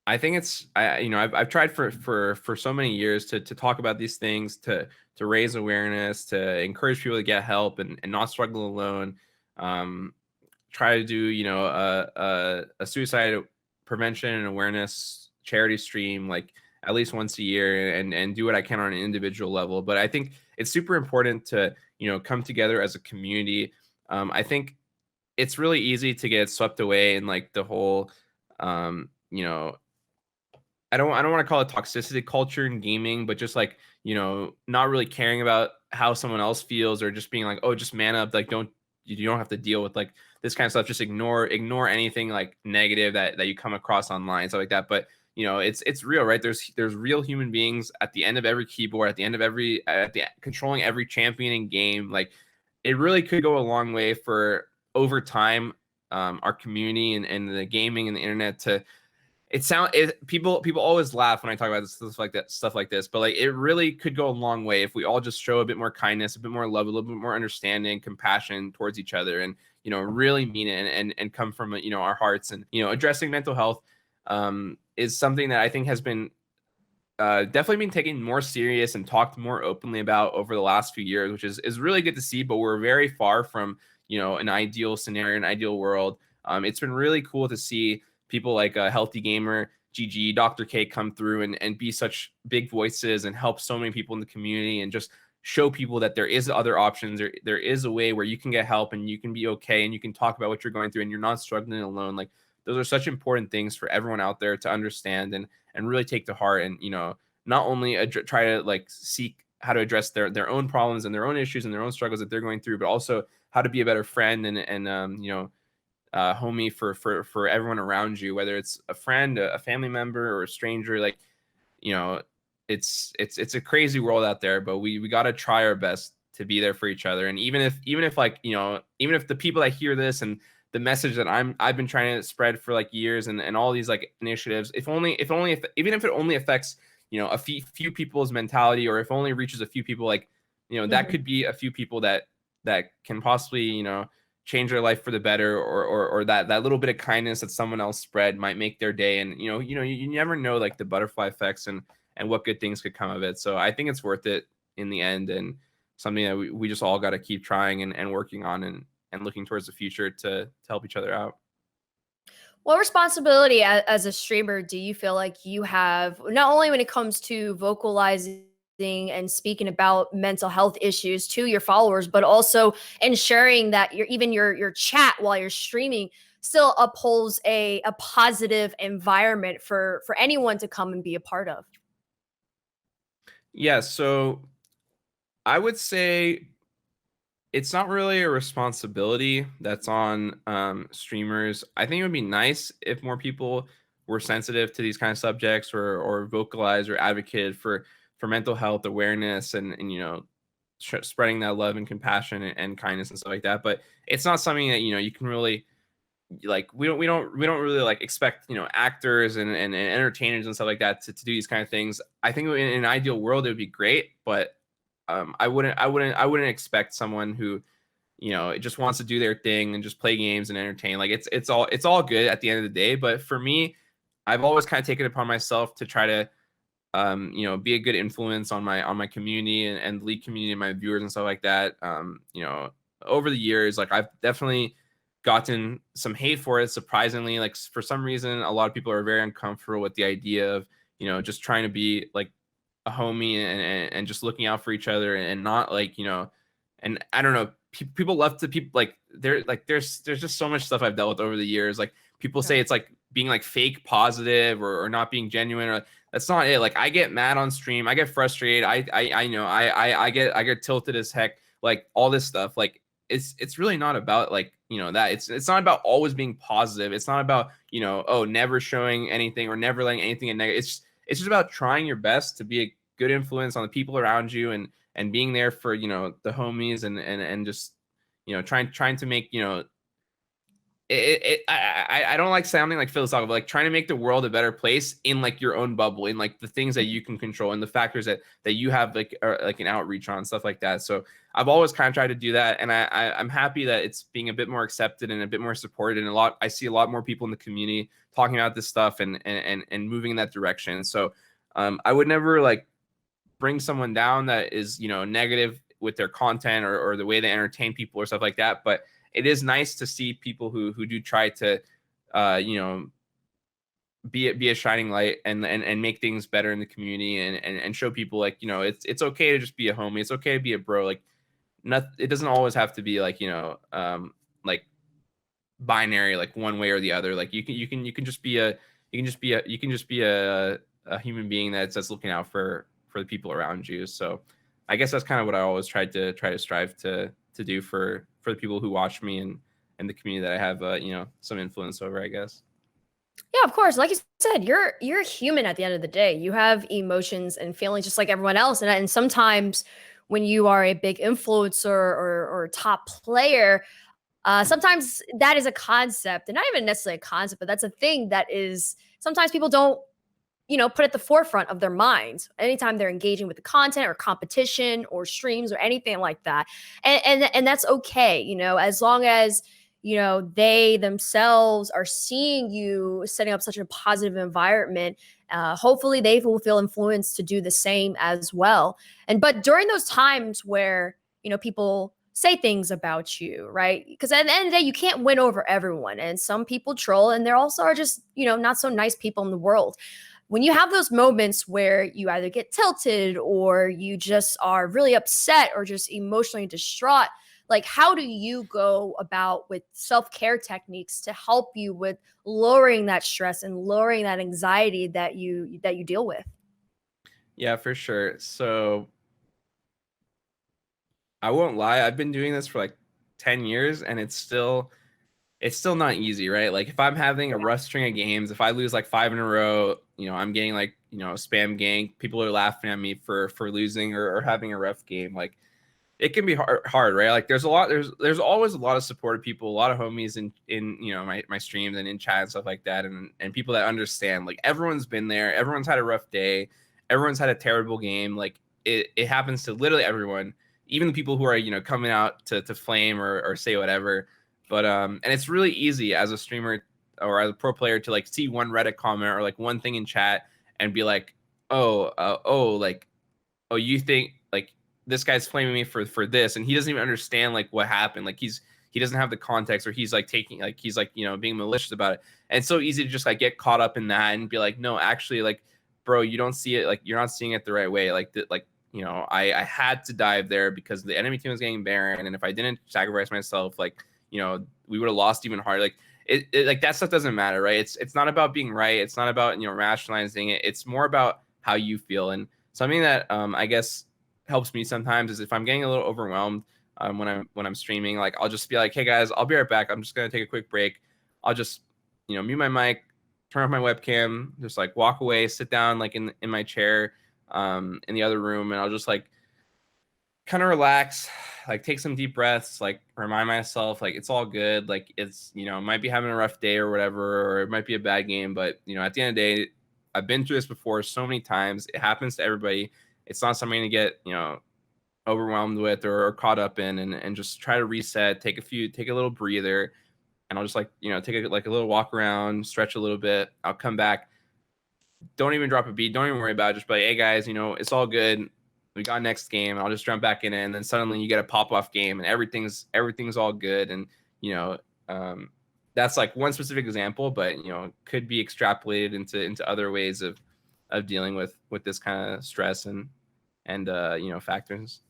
I think I've tried for so many years to talk about these things, to raise awareness, to encourage people to get help and not struggle alone. Try to do a suicide prevention and awareness charity stream, like at least once a year, and do what I can on an individual level. But I think it's super important to come together as a community. I think it's really easy to get swept away in like the whole I don't want to call it toxicity culture in gaming, but just like, not really caring about how someone else feels, or just being like, oh, just man up. Like, you don't have to deal with like this kind of stuff. Just ignore anything like negative that you come across online, stuff like that. But it's real, right? There's real human beings at the end of every keyboard, at the end of controlling every champion in game. Like, it really could go a long way for over time, our community and the gaming and the internet to people always laugh when I talk about stuff like this, but like it really could go a long way if we all just show a bit more kindness, a bit more love, a little bit more understanding, compassion towards each other, and really mean it and come from our hearts. And addressing mental health is something that I think has been definitely been taken more serious and talked more openly about over the last few years, which is really good to see. But we're very far from an ideal scenario, an ideal world. It's been really cool to see people like a Healthy Gamer, GG, Dr. K come through and be such big voices and help so many people in the community, and just show people that there is other options. There is a way where you can get help and you can be okay and you can talk about what you're going through and you're not struggling alone. Like, those are such important things for everyone out there to understand and really take to heart, and not only try to like seek how to address their own problems and their own issues and their own struggles that they're going through, but also how to be a better friend and homie for everyone around you, whether it's a friend, a family member, or a stranger. Like, it's a crazy world out there, but we got to try our best to be there for each other. And even if like even if the people that hear this and the message that I've been trying to spread for like years and all these like initiatives, even if it only affects a few people's mentality, or if only reaches a few people, like that could be a few people that can possibly change their life for the better, or that little bit of kindness that someone else spread might make their day. And you never know, like, the butterfly effects and what good things could come of it. So I think it's worth it in the end, and something that we just all got to keep trying and working on and looking towards the future to help each other out. What responsibility as a streamer do you feel like you have, not only when it comes to vocalizing and speaking about mental health issues to your followers, but also ensuring that your chat while you're streaming still upholds a positive environment for anyone to come and be a part of? Yeah, so I would say it's not really a responsibility that's on streamers. I think it would be nice if more people were sensitive to these kind of subjects, or vocalize or advocate for mental health awareness and spreading that love and compassion and kindness and stuff like that. But it's not something that you can really, like, we don't really like expect actors and entertainers and stuff like that to do these kind of things. I think in an ideal world it would be great, but I wouldn't expect someone who it just wants to do their thing and just play games and entertain. Like it's all good at the end of the day. But for me, I've always kind of taken it upon myself to try to be a good influence on my community and lead community and my viewers and stuff like that. Over the years, like I've definitely gotten some hate for it. Surprisingly, like for some reason, a lot of people are very uncomfortable with the idea of, just trying to be like a homie and just looking out for each other and not like, and I don't know, people love to people like there's just so much stuff I've dealt with over the years. Like people say it's like being like fake positive or not being genuine, or that's not it. Like I get mad on stream, I get frustrated, I get tilted as heck, like all this stuff. Like it's really not about like that it's not about always being positive. It's not about never showing anything or never letting anything in negative. It's just about trying your best to be a good influence on the people around you and being there for the homies and just trying to make I don't like sounding like philosophical, but like trying to make the world a better place in like your own bubble, in like the things that you can control and the factors that you have like an outreach on, stuff like that. So I've always kind of tried to do that, and I'm happy that it's being a bit more accepted and a bit more supported, and I see a lot more people in the community talking about this stuff and moving in that direction. So I would never like bring someone down that is negative with their content or the way they entertain people or stuff like that, but it is nice to see people who do try to, be a shining light and make things better in the community and show people like, it's okay to just be a homie. It's okay to be a bro. Like it doesn't always have to be like, like binary, like one way or the other. Like you can just be a human being that's looking out for the people around you. So I guess that's kind of what I always try to strive to do for the people who watch me and the community that I have, some influence over, I guess. Yeah, of course. Like you said, you're human at the end of the day. You have emotions and feelings just like everyone else. And sometimes when you are a big influencer or top player, sometimes that is a concept, and not even necessarily a concept, but that's a thing that is sometimes people don't put at the forefront of their minds anytime they're engaging with the content or competition or streams or anything like that. And that's okay, as long as, they themselves are seeing you setting up such a positive environment. Hopefully they will feel influenced to do the same as well. But during those times where, people say things about you, right? Because at the end of the day, you can't win over everyone. And some people troll, and there also are just, not so nice people in the world. When you have those moments where you either get tilted or you just are really upset or just emotionally distraught, like how do you go about with self-care techniques to help you with lowering that stress and lowering that anxiety that you deal with? Yeah, for sure. So I won't lie, I've been doing this for like 10 years and it's still not easy, right? Like if I'm having a rough string of games, if I lose like 5 in a row, I'm getting like, spam gank, people are laughing at me for losing or having a rough game. Like it can be hard, right? Like there's always a lot of supportive people, a lot of homies in my streams and in chat and stuff like that. And people that understand, like everyone's been there. Everyone's had a rough day. Everyone's had a terrible game. Like it happens to literally everyone, even the people who are, coming out to flame or say whatever. But and it's really easy as a streamer or as a pro player to like see one Reddit comment or like one thing in chat and be like, like, oh, you think like this guy's flaming me for this, and he doesn't even understand like what happened. Like he doesn't have the context, or he's like he's like being malicious about it. And it's so easy to just like get caught up in that and be like, no, actually, like, bro, you don't see it, like you're not seeing it the right way. Like I had to dive there because the enemy team was getting Baron, and if I didn't sacrifice myself, like we would have lost even harder. Like it like that stuff doesn't matter, right? It's not about being right. It's not about rationalizing it. It's more about how you feel. And something that I guess helps me sometimes is if I'm getting a little overwhelmed when I'm streaming, like I'll just be like, hey guys, I'll be right back. I'm just gonna take a quick break. I'll just mute my mic, turn off my webcam, just like walk away, sit down like in my chair in the other room, and I'll just like kind of relax, like take some deep breaths, like remind myself like it's all good, like it's might be having a rough day or whatever, or it might be a bad game, but at the end of the day, I've been through this before so many times. It happens to everybody. It's not something to get overwhelmed with or caught up in, and just try to reset, take a little breather, and I'll just like, take a little walk around, stretch a little bit. I'll come back. Don't even drop a beat. Don't even worry about it. Just be like, hey guys, it's all good. We got next game. I'll just jump back in it. And then suddenly you get a pop off game and everything's all good. And, that's like one specific example, but, could be extrapolated into other ways of dealing with this kind of stress and factors.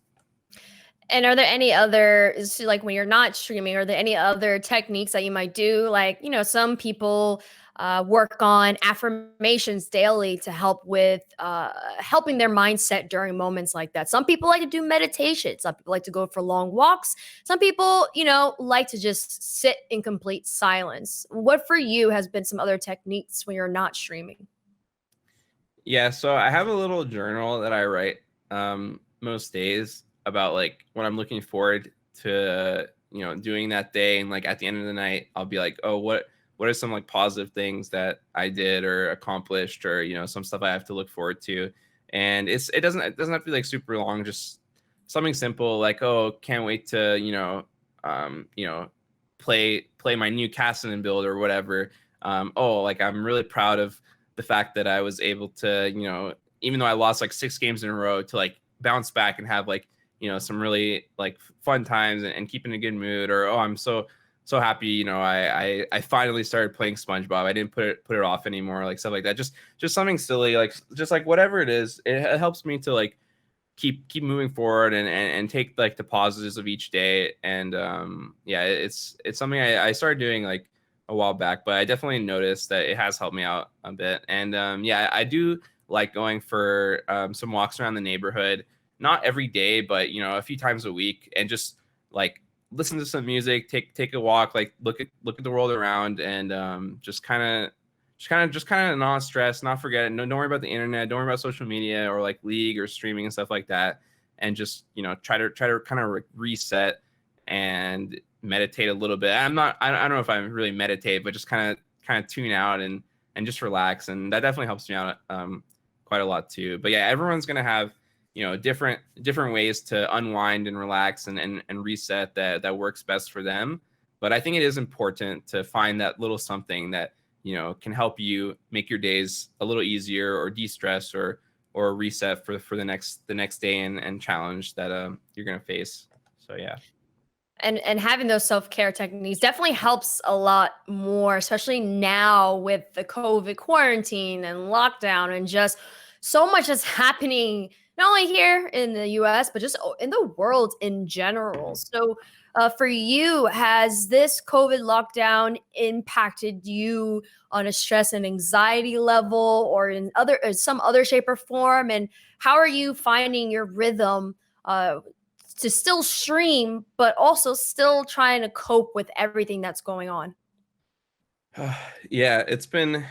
And are there any other, like when you're not streaming, are there any other techniques that you might do? Like, some people work on affirmations daily to help with helping their mindset during moments like that. Some people like to do meditation. Some people like to go for long walks. Some people, like to just sit in complete silence. What for you has been some other techniques when you're not streaming? Yeah, so I have a little journal that I write most days about like what I'm looking forward to, doing that day. And like at the end of the night, I'll be like, oh, what are some like positive things that I did or accomplished, or, some stuff I have to look forward to. And it doesn't have to be like super long, just something simple like, oh, can't wait to, play my new Cassian build or whatever. Oh, like I'm really proud of the fact that I was able to, even though I lost like 6 games in a row, to like bounce back and have like, some really like fun times and keep in a good mood. Or, oh, I'm so happy, I finally started playing SpongeBob. I didn't put it off anymore, like stuff like that. Just something silly, like just like whatever it is. It helps me to like keep moving forward and take like the positives of each day. And yeah, it's something I started doing like a while back, but I definitely noticed that it has helped me out a bit. And yeah, I do like going for some walks around the neighborhood, not every day, but a few times a week, and just like listen to some music, take a walk, like look at the world around, and just kind of not stress, not forget it. No, don't worry about the internet, don't worry about social media or like league or streaming and stuff like that, and just try to kind of reset and meditate a little bit. I don't know if I really meditate, but just kind of tune out and just relax, and that definitely helps me out quite a lot too. But yeah, everyone's gonna have different ways to unwind and relax and reset that works best for them. But I think it is important to find that little something that can help you make your days a little easier, or de-stress, or reset for the next day and challenge that you're gonna face. So yeah. And having those self-care techniques definitely helps a lot more, especially now with the COVID quarantine and lockdown, and just so much is happening, not only here in the US, but just in the world in general. So for you, has this COVID lockdown impacted you on a stress and anxiety level, or in some other shape or form? And how are you finding your rhythm to still stream, but also still trying to cope with everything that's going on? Yeah, it's been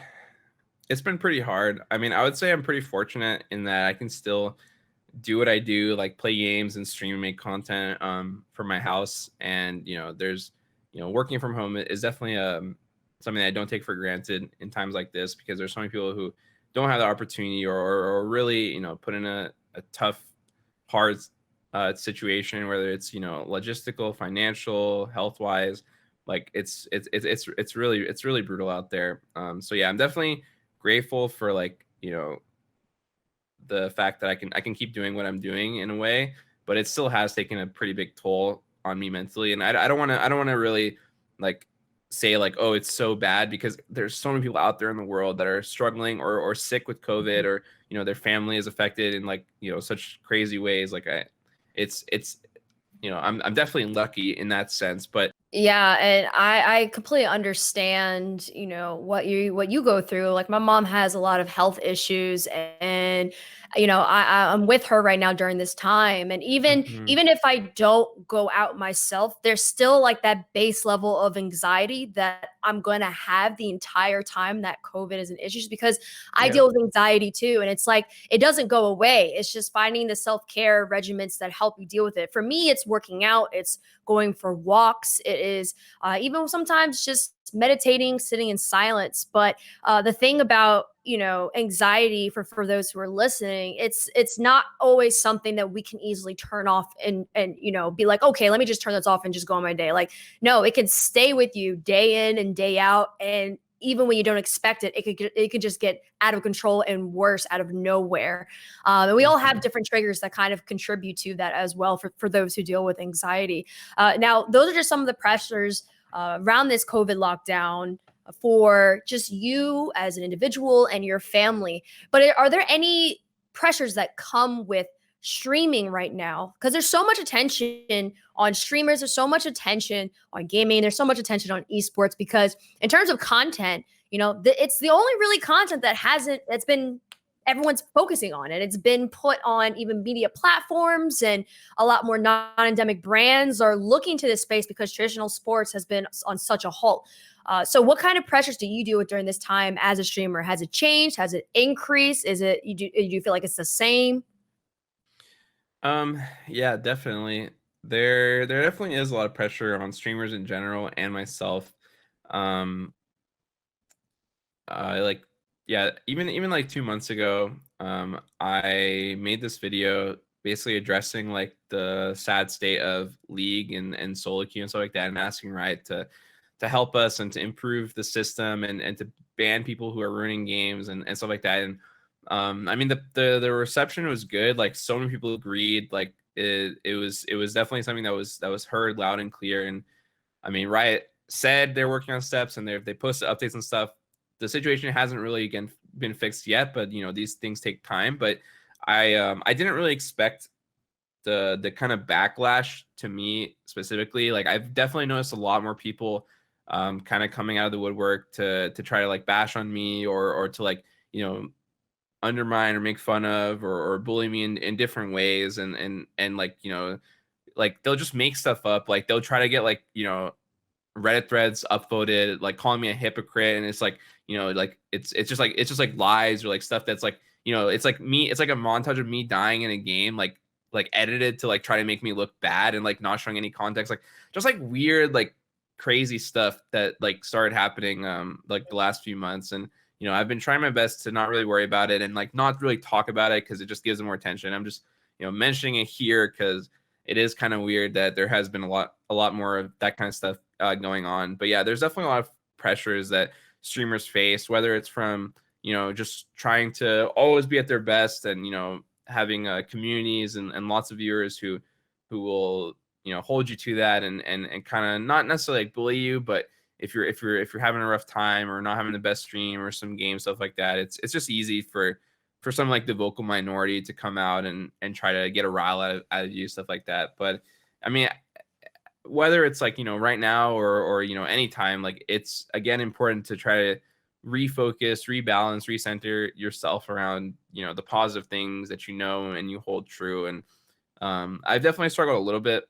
pretty hard. I mean, I would say I'm pretty fortunate in that I can still do what I do, like play games and stream and make content from my house. And there's working from home is definitely something that I don't take for granted in times like this, because there's so many people who don't have the opportunity, or really put in a tough, hard situation, whether it's logistical, financial, health wise. Like it's really brutal out there. So yeah, I'm definitely grateful for like the fact that I can keep doing what I'm doing in a way, but it still has taken a pretty big toll on me mentally. And I don't want to really like say like, oh, it's so bad, because there's so many people out there in the world that are struggling or sick with COVID, or their family is affected in like such crazy ways. Like I'm definitely lucky in that sense. But Yeah, and I completely understand, what you go through. Like my mom has a lot of health issues, and I'm with her right now during this time. And even Mhm. even if I don't go out myself, there's still like that base level of anxiety that I'm going to have the entire time that COVID is an issue, just because I Yeah. deal with anxiety too. And it's like it doesn't go away. It's just finding the self-care regimens that help you deal with it. For me, it's working out, it's going for walks. It is even sometimes just meditating, sitting in silence. But the thing about, anxiety for those who are listening, it's not always something that we can easily turn off and be like, okay, let me just turn this off and just go on my day. Like, no, it can stay with you day in and day out. And even when you don't expect it, it could just get out of control and worse out of nowhere. And we all have different triggers that kind of contribute to that as well for those who deal with anxiety. Now, those are just some of the pressures around this COVID lockdown for just you as an individual and your family. But are there any pressures that come with streaming right now? Because there's so much attention on streamers, there's so much attention on gaming, there's so much attention on esports, because in terms of content, it's the only really content that's been everyone's focusing on it. It's been put on even media platforms, and a lot more non-endemic brands are looking to this space because traditional sports has been on such a halt. So what kind of pressures do you deal with during this time as a streamer? Has it changed? Has it increased? Do you feel like it's the same? Yeah, definitely. There definitely is a lot of pressure on streamers in general and myself. Like, yeah, even like 2 months ago, I made this video basically addressing like the sad state of League and solo queue and stuff like that, and asking Riot to help us and to improve the system and to ban people who are ruining games and stuff like that. And I mean, the reception was good. Like, so many people agreed. Like, it was definitely something that was heard loud and clear. And I mean, Riot said they're working on steps and they posted updates and stuff. The situation hasn't really again been fixed yet, but these things take time. But I didn't really expect the kind of backlash to me specifically. Like, I've definitely noticed a lot more people kind of coming out of the woodwork to try to like bash on me or to like undermine or make fun of or bully me in different ways, and like like they'll just make stuff up. Like, they'll try to get like Reddit threads upvoted, like calling me a hypocrite, and it's like like it's just like lies or like stuff that's like it's like a montage of me dying in a game, like edited to like try to make me look bad and like not showing any context, like just like weird like crazy stuff that like started happening like the last few months. And I've been trying my best to not really worry about it and like not really talk about it because it just gives them more attention. I'm just mentioning it here because it is kind of weird that there has been a lot more of that kind of stuff going on. But yeah, there's definitely a lot of pressures that streamers face, whether it's from just trying to always be at their best and having communities and lots of viewers who will hold you to that and kind of not necessarily like bully you, but if you're having a rough time or not having the best stream or some game stuff like that, it's just easy for some like the vocal minority to come out and try to get a rile out of you, stuff like that. But I mean, whether it's like right now or anytime, like it's again important to try to refocus, rebalance, recenter yourself around the positive things that and you hold true. And I've definitely struggled a little bit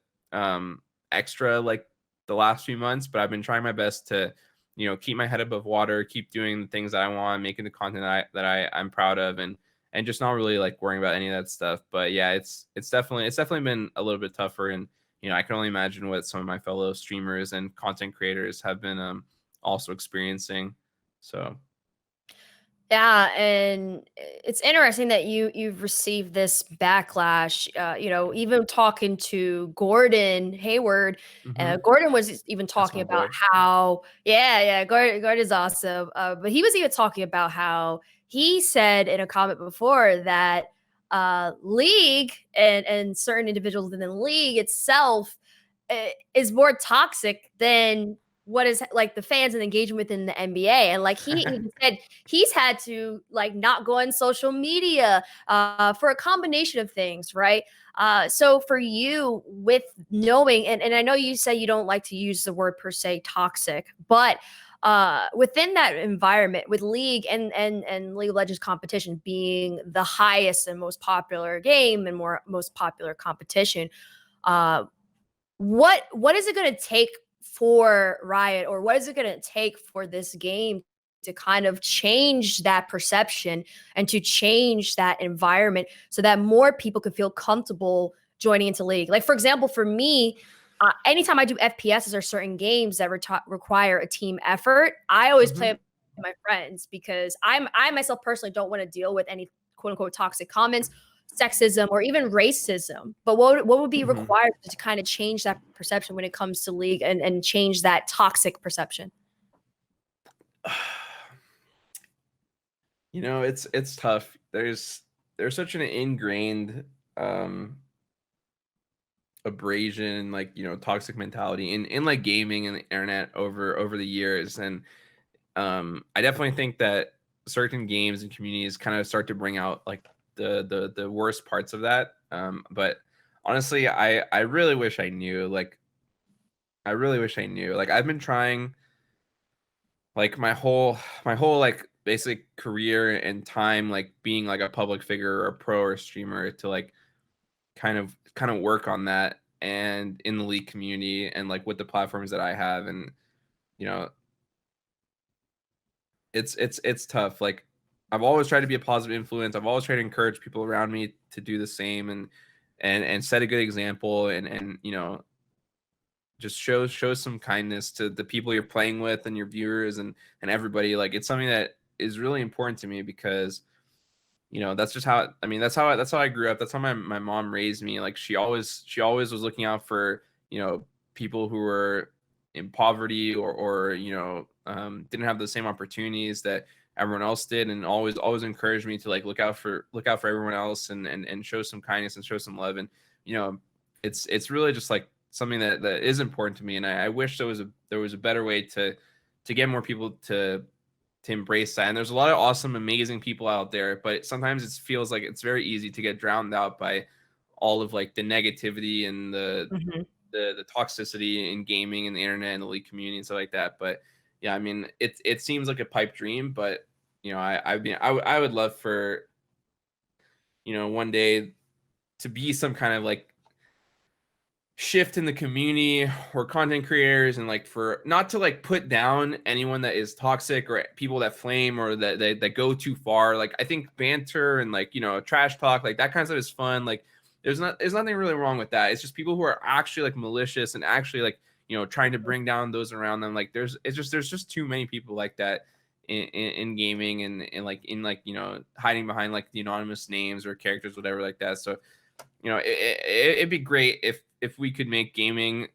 extra like the last few months, but I've been trying my best to keep my head above water, keep doing the things that I want, making the content that I'm proud of, and just not really like worrying about any of that stuff. But yeah, it's definitely been a little bit tougher. And I can only imagine what some of my fellow streamers and content creators have been also experiencing. So yeah, and it's interesting that you've received this backlash. Even talking to Gordon Hayward, Gordon was even talking about how Gordon is awesome. But he was even talking about how he said in a comment before that League and certain individuals within the league itself is more toxic than what is like the fans and engagement within the NBA. And like he even said he's had to like not go on social media for a combination of things, right? So for you, with knowing, and I know you say you don't like to use the word per se toxic, but within that environment with League and League of Legends competition being the highest and most popular game and most popular competition, what is it going to take for Riot, or what is it going to take for this game to kind of change that perception and to change that environment so that more people can feel comfortable joining into League? Like, for example, for me, anytime I do FPSs or certain games that require a team effort, I always play with my friends because I myself personally don't want to deal with any quote unquote toxic comments, sexism, or even racism. But what would be required to kind of change that perception when it comes to League and change that toxic perception? You know, it's tough. There's such an ingrained abrasion, like, you know, toxic mentality in like gaming and the internet over the years. And I definitely think that certain games and communities kind of start to bring out like the worst parts of that. But honestly, I really wish I knew. Like, I really wish I knew. Like, I've been trying like my whole like basic career and time, like being like a public figure or a pro or a streamer, to like kind of work on that and in the League community and like with the platforms that I have. And you know, it's tough. Like, I've always tried to be a positive influence. I've always tried to encourage people around me to do the same and set a good example and you know, just show some kindness to the people you're playing with and your viewers and everybody. Like, it's something that is really important to me because, you know, that's just how, I mean, that's how I grew up. That's how my mom raised me. Like, she always was looking out for, you know, people who were in poverty or you know, didn't have the same opportunities that everyone else did, and always encouraged me to like look out for everyone else and show some kindness and show some love. And you know, it's really just like something that is important to me. And I wish there was a better way to get more people to embrace that. And there's a lot of awesome, amazing people out there, but sometimes it feels like it's very easy to get drowned out by all of like the negativity and the toxicity in gaming and the internet and the League community and stuff like that. But yeah, I mean, it seems like a pipe dream, but you know, I would love for, you know, one day to be some kind of like shift in the community or content creators, and like for not to like put down anyone that is toxic or people that flame or that go too far. Like, I think banter and like, you know, trash talk, like that kind of stuff is fun. Like, there's nothing really wrong with that. It's just people who are actually like malicious and actually like, you know, trying to bring down those around them. Like, there's just too many people like that in gaming and like in like, you know, hiding behind like the anonymous names or characters, whatever like that. So, you know, it'd be great if we could make gaming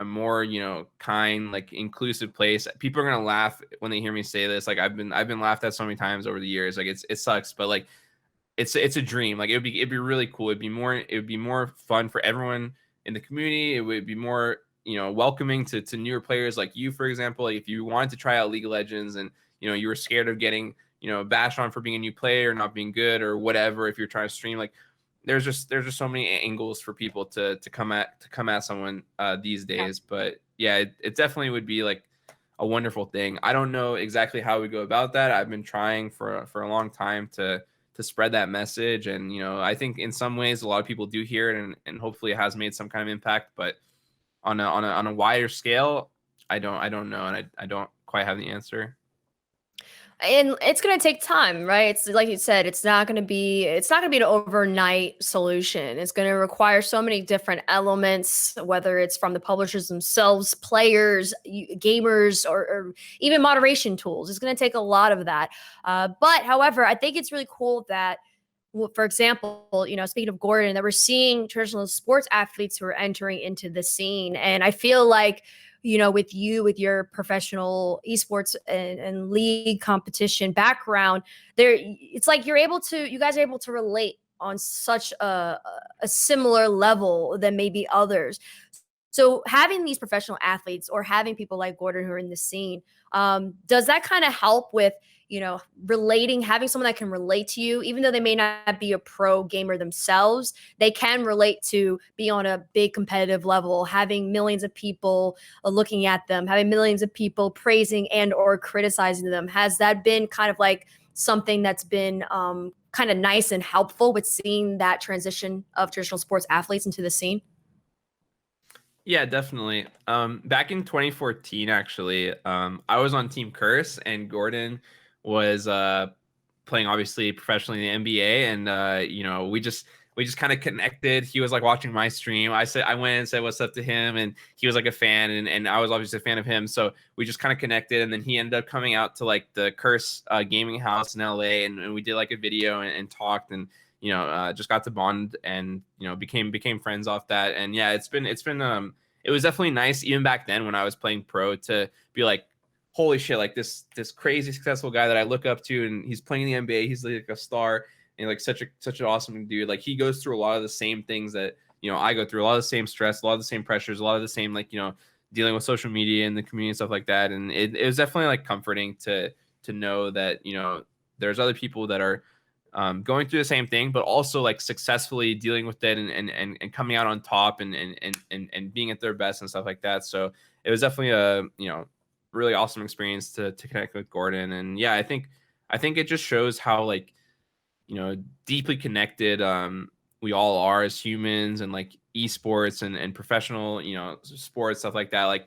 a more, you know, kind, like inclusive place. People are gonna laugh when they hear me say this. Like, I've been laughed at so many times over the years. Like, it sucks, but like it's a dream. Like, it'd be really cool. It'd be more fun for everyone in the community. It would be more, you know, welcoming to newer players like you, for example. Like, if you wanted to try out League of Legends and, you know, you were scared of getting, you know, bashed on for being a new player or not being good or whatever, if you're trying to stream, like, there's just so many angles for people to come at someone these days. But yeah, it definitely would be like a wonderful thing. I don't know exactly how we go about that. I've been trying for a long time to spread that message, and you know, I think in some ways a lot of people do hear it, and hopefully it has made some kind of impact. But on a wider scale, I don't know, and I don't quite have the answer. And it's going to take time, right? It's like you said, it's not going to be an overnight solution. It's going to require so many different elements, whether it's from the publishers themselves, players, gamers, or even moderation tools. It's going to take a lot of that. But however, I think it's really cool that, for example, you know, speaking of Gordon, that we're seeing traditional sports athletes who are entering into the scene. And I feel like, you know, with your professional esports and League competition background, it's like you guys are able to relate on such a similar level than maybe others. So having these professional athletes or having people like Gordon who are in the scene, does that kind of help with, you know, having someone that can relate to you, even though they may not be a pro gamer themselves, they can relate to be on a big competitive level, having millions of people looking at them, having millions of people praising and or criticizing them. Has that been kind of like something that's been kind of nice and helpful with seeing that transition of traditional sports athletes into the scene? Yeah, definitely. Back in 2014, actually, I was on Team Curse, and Gordon was playing obviously professionally in the NBA, and you know, we just kind of connected. He was like watching my stream. I went and said what's up to him, and he was like a fan, and I was obviously a fan of him. So we just kind of connected, and then he ended up coming out to like the Curse gaming house in LA, and we did like a video and talked, and just got to bond, and became friends off that. And yeah, it was definitely nice even back then when I was playing pro to be like, holy shit, like this crazy successful guy that I look up to, and he's playing the NBA, he's like a star, and like such an awesome dude. Like he goes through a lot of the same things that I go through, a lot of the same stress, a lot of the same pressures, a lot of the same like dealing with social media and the community and stuff like that. And it was definitely like comforting to know that there's other people that are going through the same thing, but also like successfully dealing with it and coming out on top and being at their best and stuff like that. So it was definitely a really awesome experience to connect with Gordon. And yeah, I think it just shows how like deeply connected we all are as humans, and like esports and professional sports, stuff like that. Like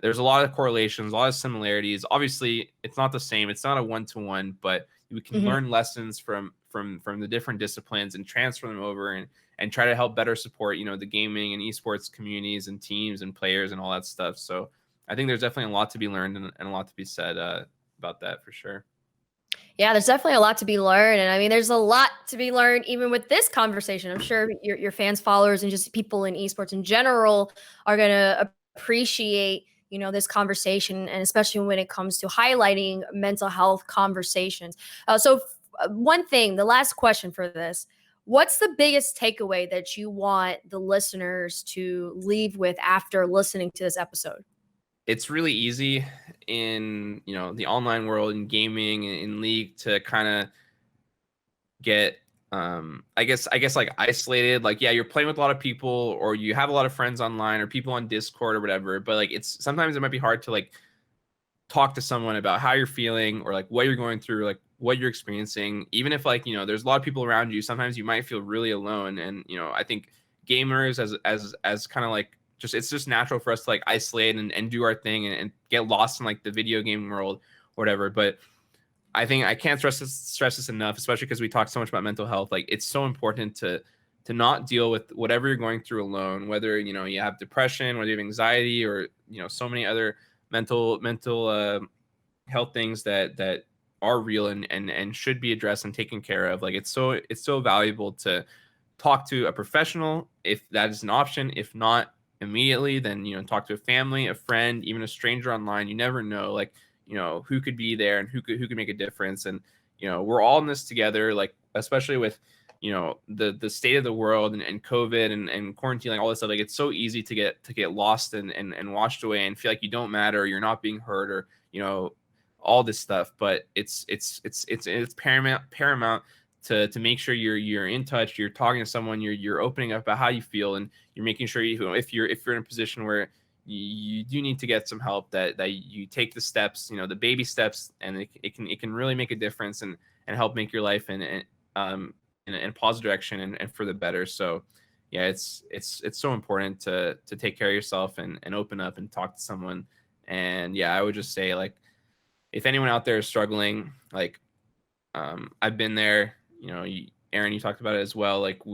there's a lot of correlations, a lot of similarities. Obviously it's not the same, it's not a one-to-one, but we can learn lessons from the different disciplines and transfer them over and try to help better support the gaming and esports communities and teams and players and all that stuff. So I think there's definitely a lot to be learned and a lot to be said about that for sure. Yeah, there's definitely a lot to be learned. And I mean, there's a lot to be learned even with this conversation. I'm sure your fans, followers, and just people in esports in general are going to appreciate, this conversation, and especially when it comes to highlighting mental health conversations. One thing, the last question for this, what's the biggest takeaway that you want the listeners to leave with after listening to this episode? It's really easy in the online world, in gaming, in league, to kind of get I guess like isolated. Like, yeah, you're playing with a lot of people, or you have a lot of friends online or people on Discord or whatever, but like sometimes it might be hard to like talk to someone about how you're feeling, or like what you're going through, like what you're experiencing. Even if like there's a lot of people around you, sometimes you might feel really alone. And I think gamers as kind of like it's just natural for us to like isolate and do our thing and get lost in like the video game world or whatever. But I think I can't stress this enough, especially because we talk so much about mental health. Like it's so important to not deal with whatever you're going through alone, whether you have depression, whether you have anxiety, or so many other mental health things that are real and should be addressed and taken care of. Like it's so valuable to talk to a professional if that is an option. If not immediately, then talk to a family, a friend, even a stranger online. You never know like who could be there and who could make a difference. And we're all in this together, like especially with the state of the world and COVID and quarantine, like all this stuff. Like it's so easy to get lost and washed away and feel like you don't matter, or you're not being heard, or all this stuff. But it's paramount to make sure you're in touch, you're talking to someone, you're opening up about how you feel, and you're making sure if you're in a position where you do need to get some help, that you take the steps, the baby steps, and it can really make a difference and help make your life in a positive direction and for the better. So yeah, it's so important to take care of yourself and open up and talk to someone. And yeah, I would just say, like, if anyone out there is struggling, like I've been there, Erin, you talked about it as well. Like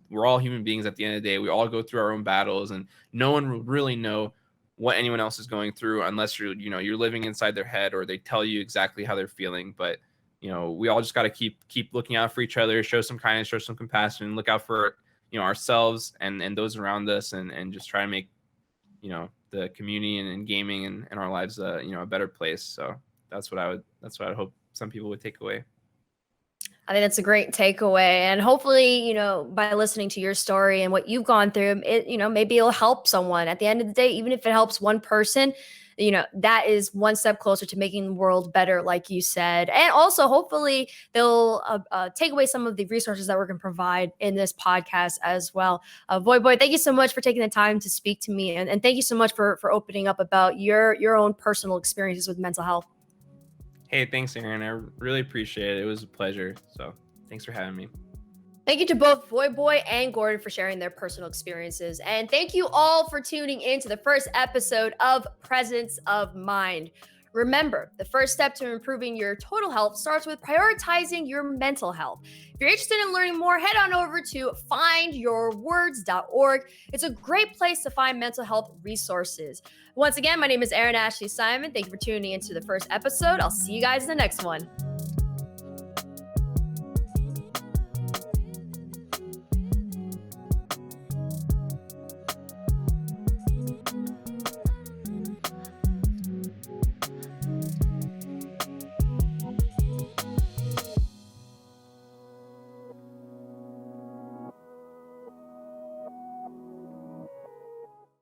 we're all human beings at the end of the day. We all go through our own battles, and no one will really know what anyone else is going through unless you're living inside their head, or they tell you exactly how they're feeling. But we all just got to keep looking out for each other, show some kindness, show some compassion, and look out for ourselves and those around us, and just try to make the community and gaming and our lives a better place. So that's what I would hope some people would take away. I think that's a great takeaway. And hopefully, by listening to your story and what you've gone through, it, maybe it'll help someone. At the end of the day, even if it helps one person, that is one step closer to making the world better, like you said. And also, hopefully, they'll take away some of the resources that we're going to provide in this podcast as well. Voyboy, thank you so much for taking the time to speak to me. And thank you so much for opening up about your own personal experiences with mental health. Hey, thanks, Erin. I really appreciate it. It was a pleasure. So thanks for having me. Thank you to both Voyboy and Gordon for sharing their personal experiences. And thank you all for tuning in to the first episode of Presence of Mind. Remember, the first step to improving your total health starts with prioritizing your mental health. If you're interested in learning more, head on over to findyourwords.org. It's a great place to find mental health resources. Once again, my name is Erin Ashley Simon. Thank you for tuning into the first episode. I'll see you guys in the next one.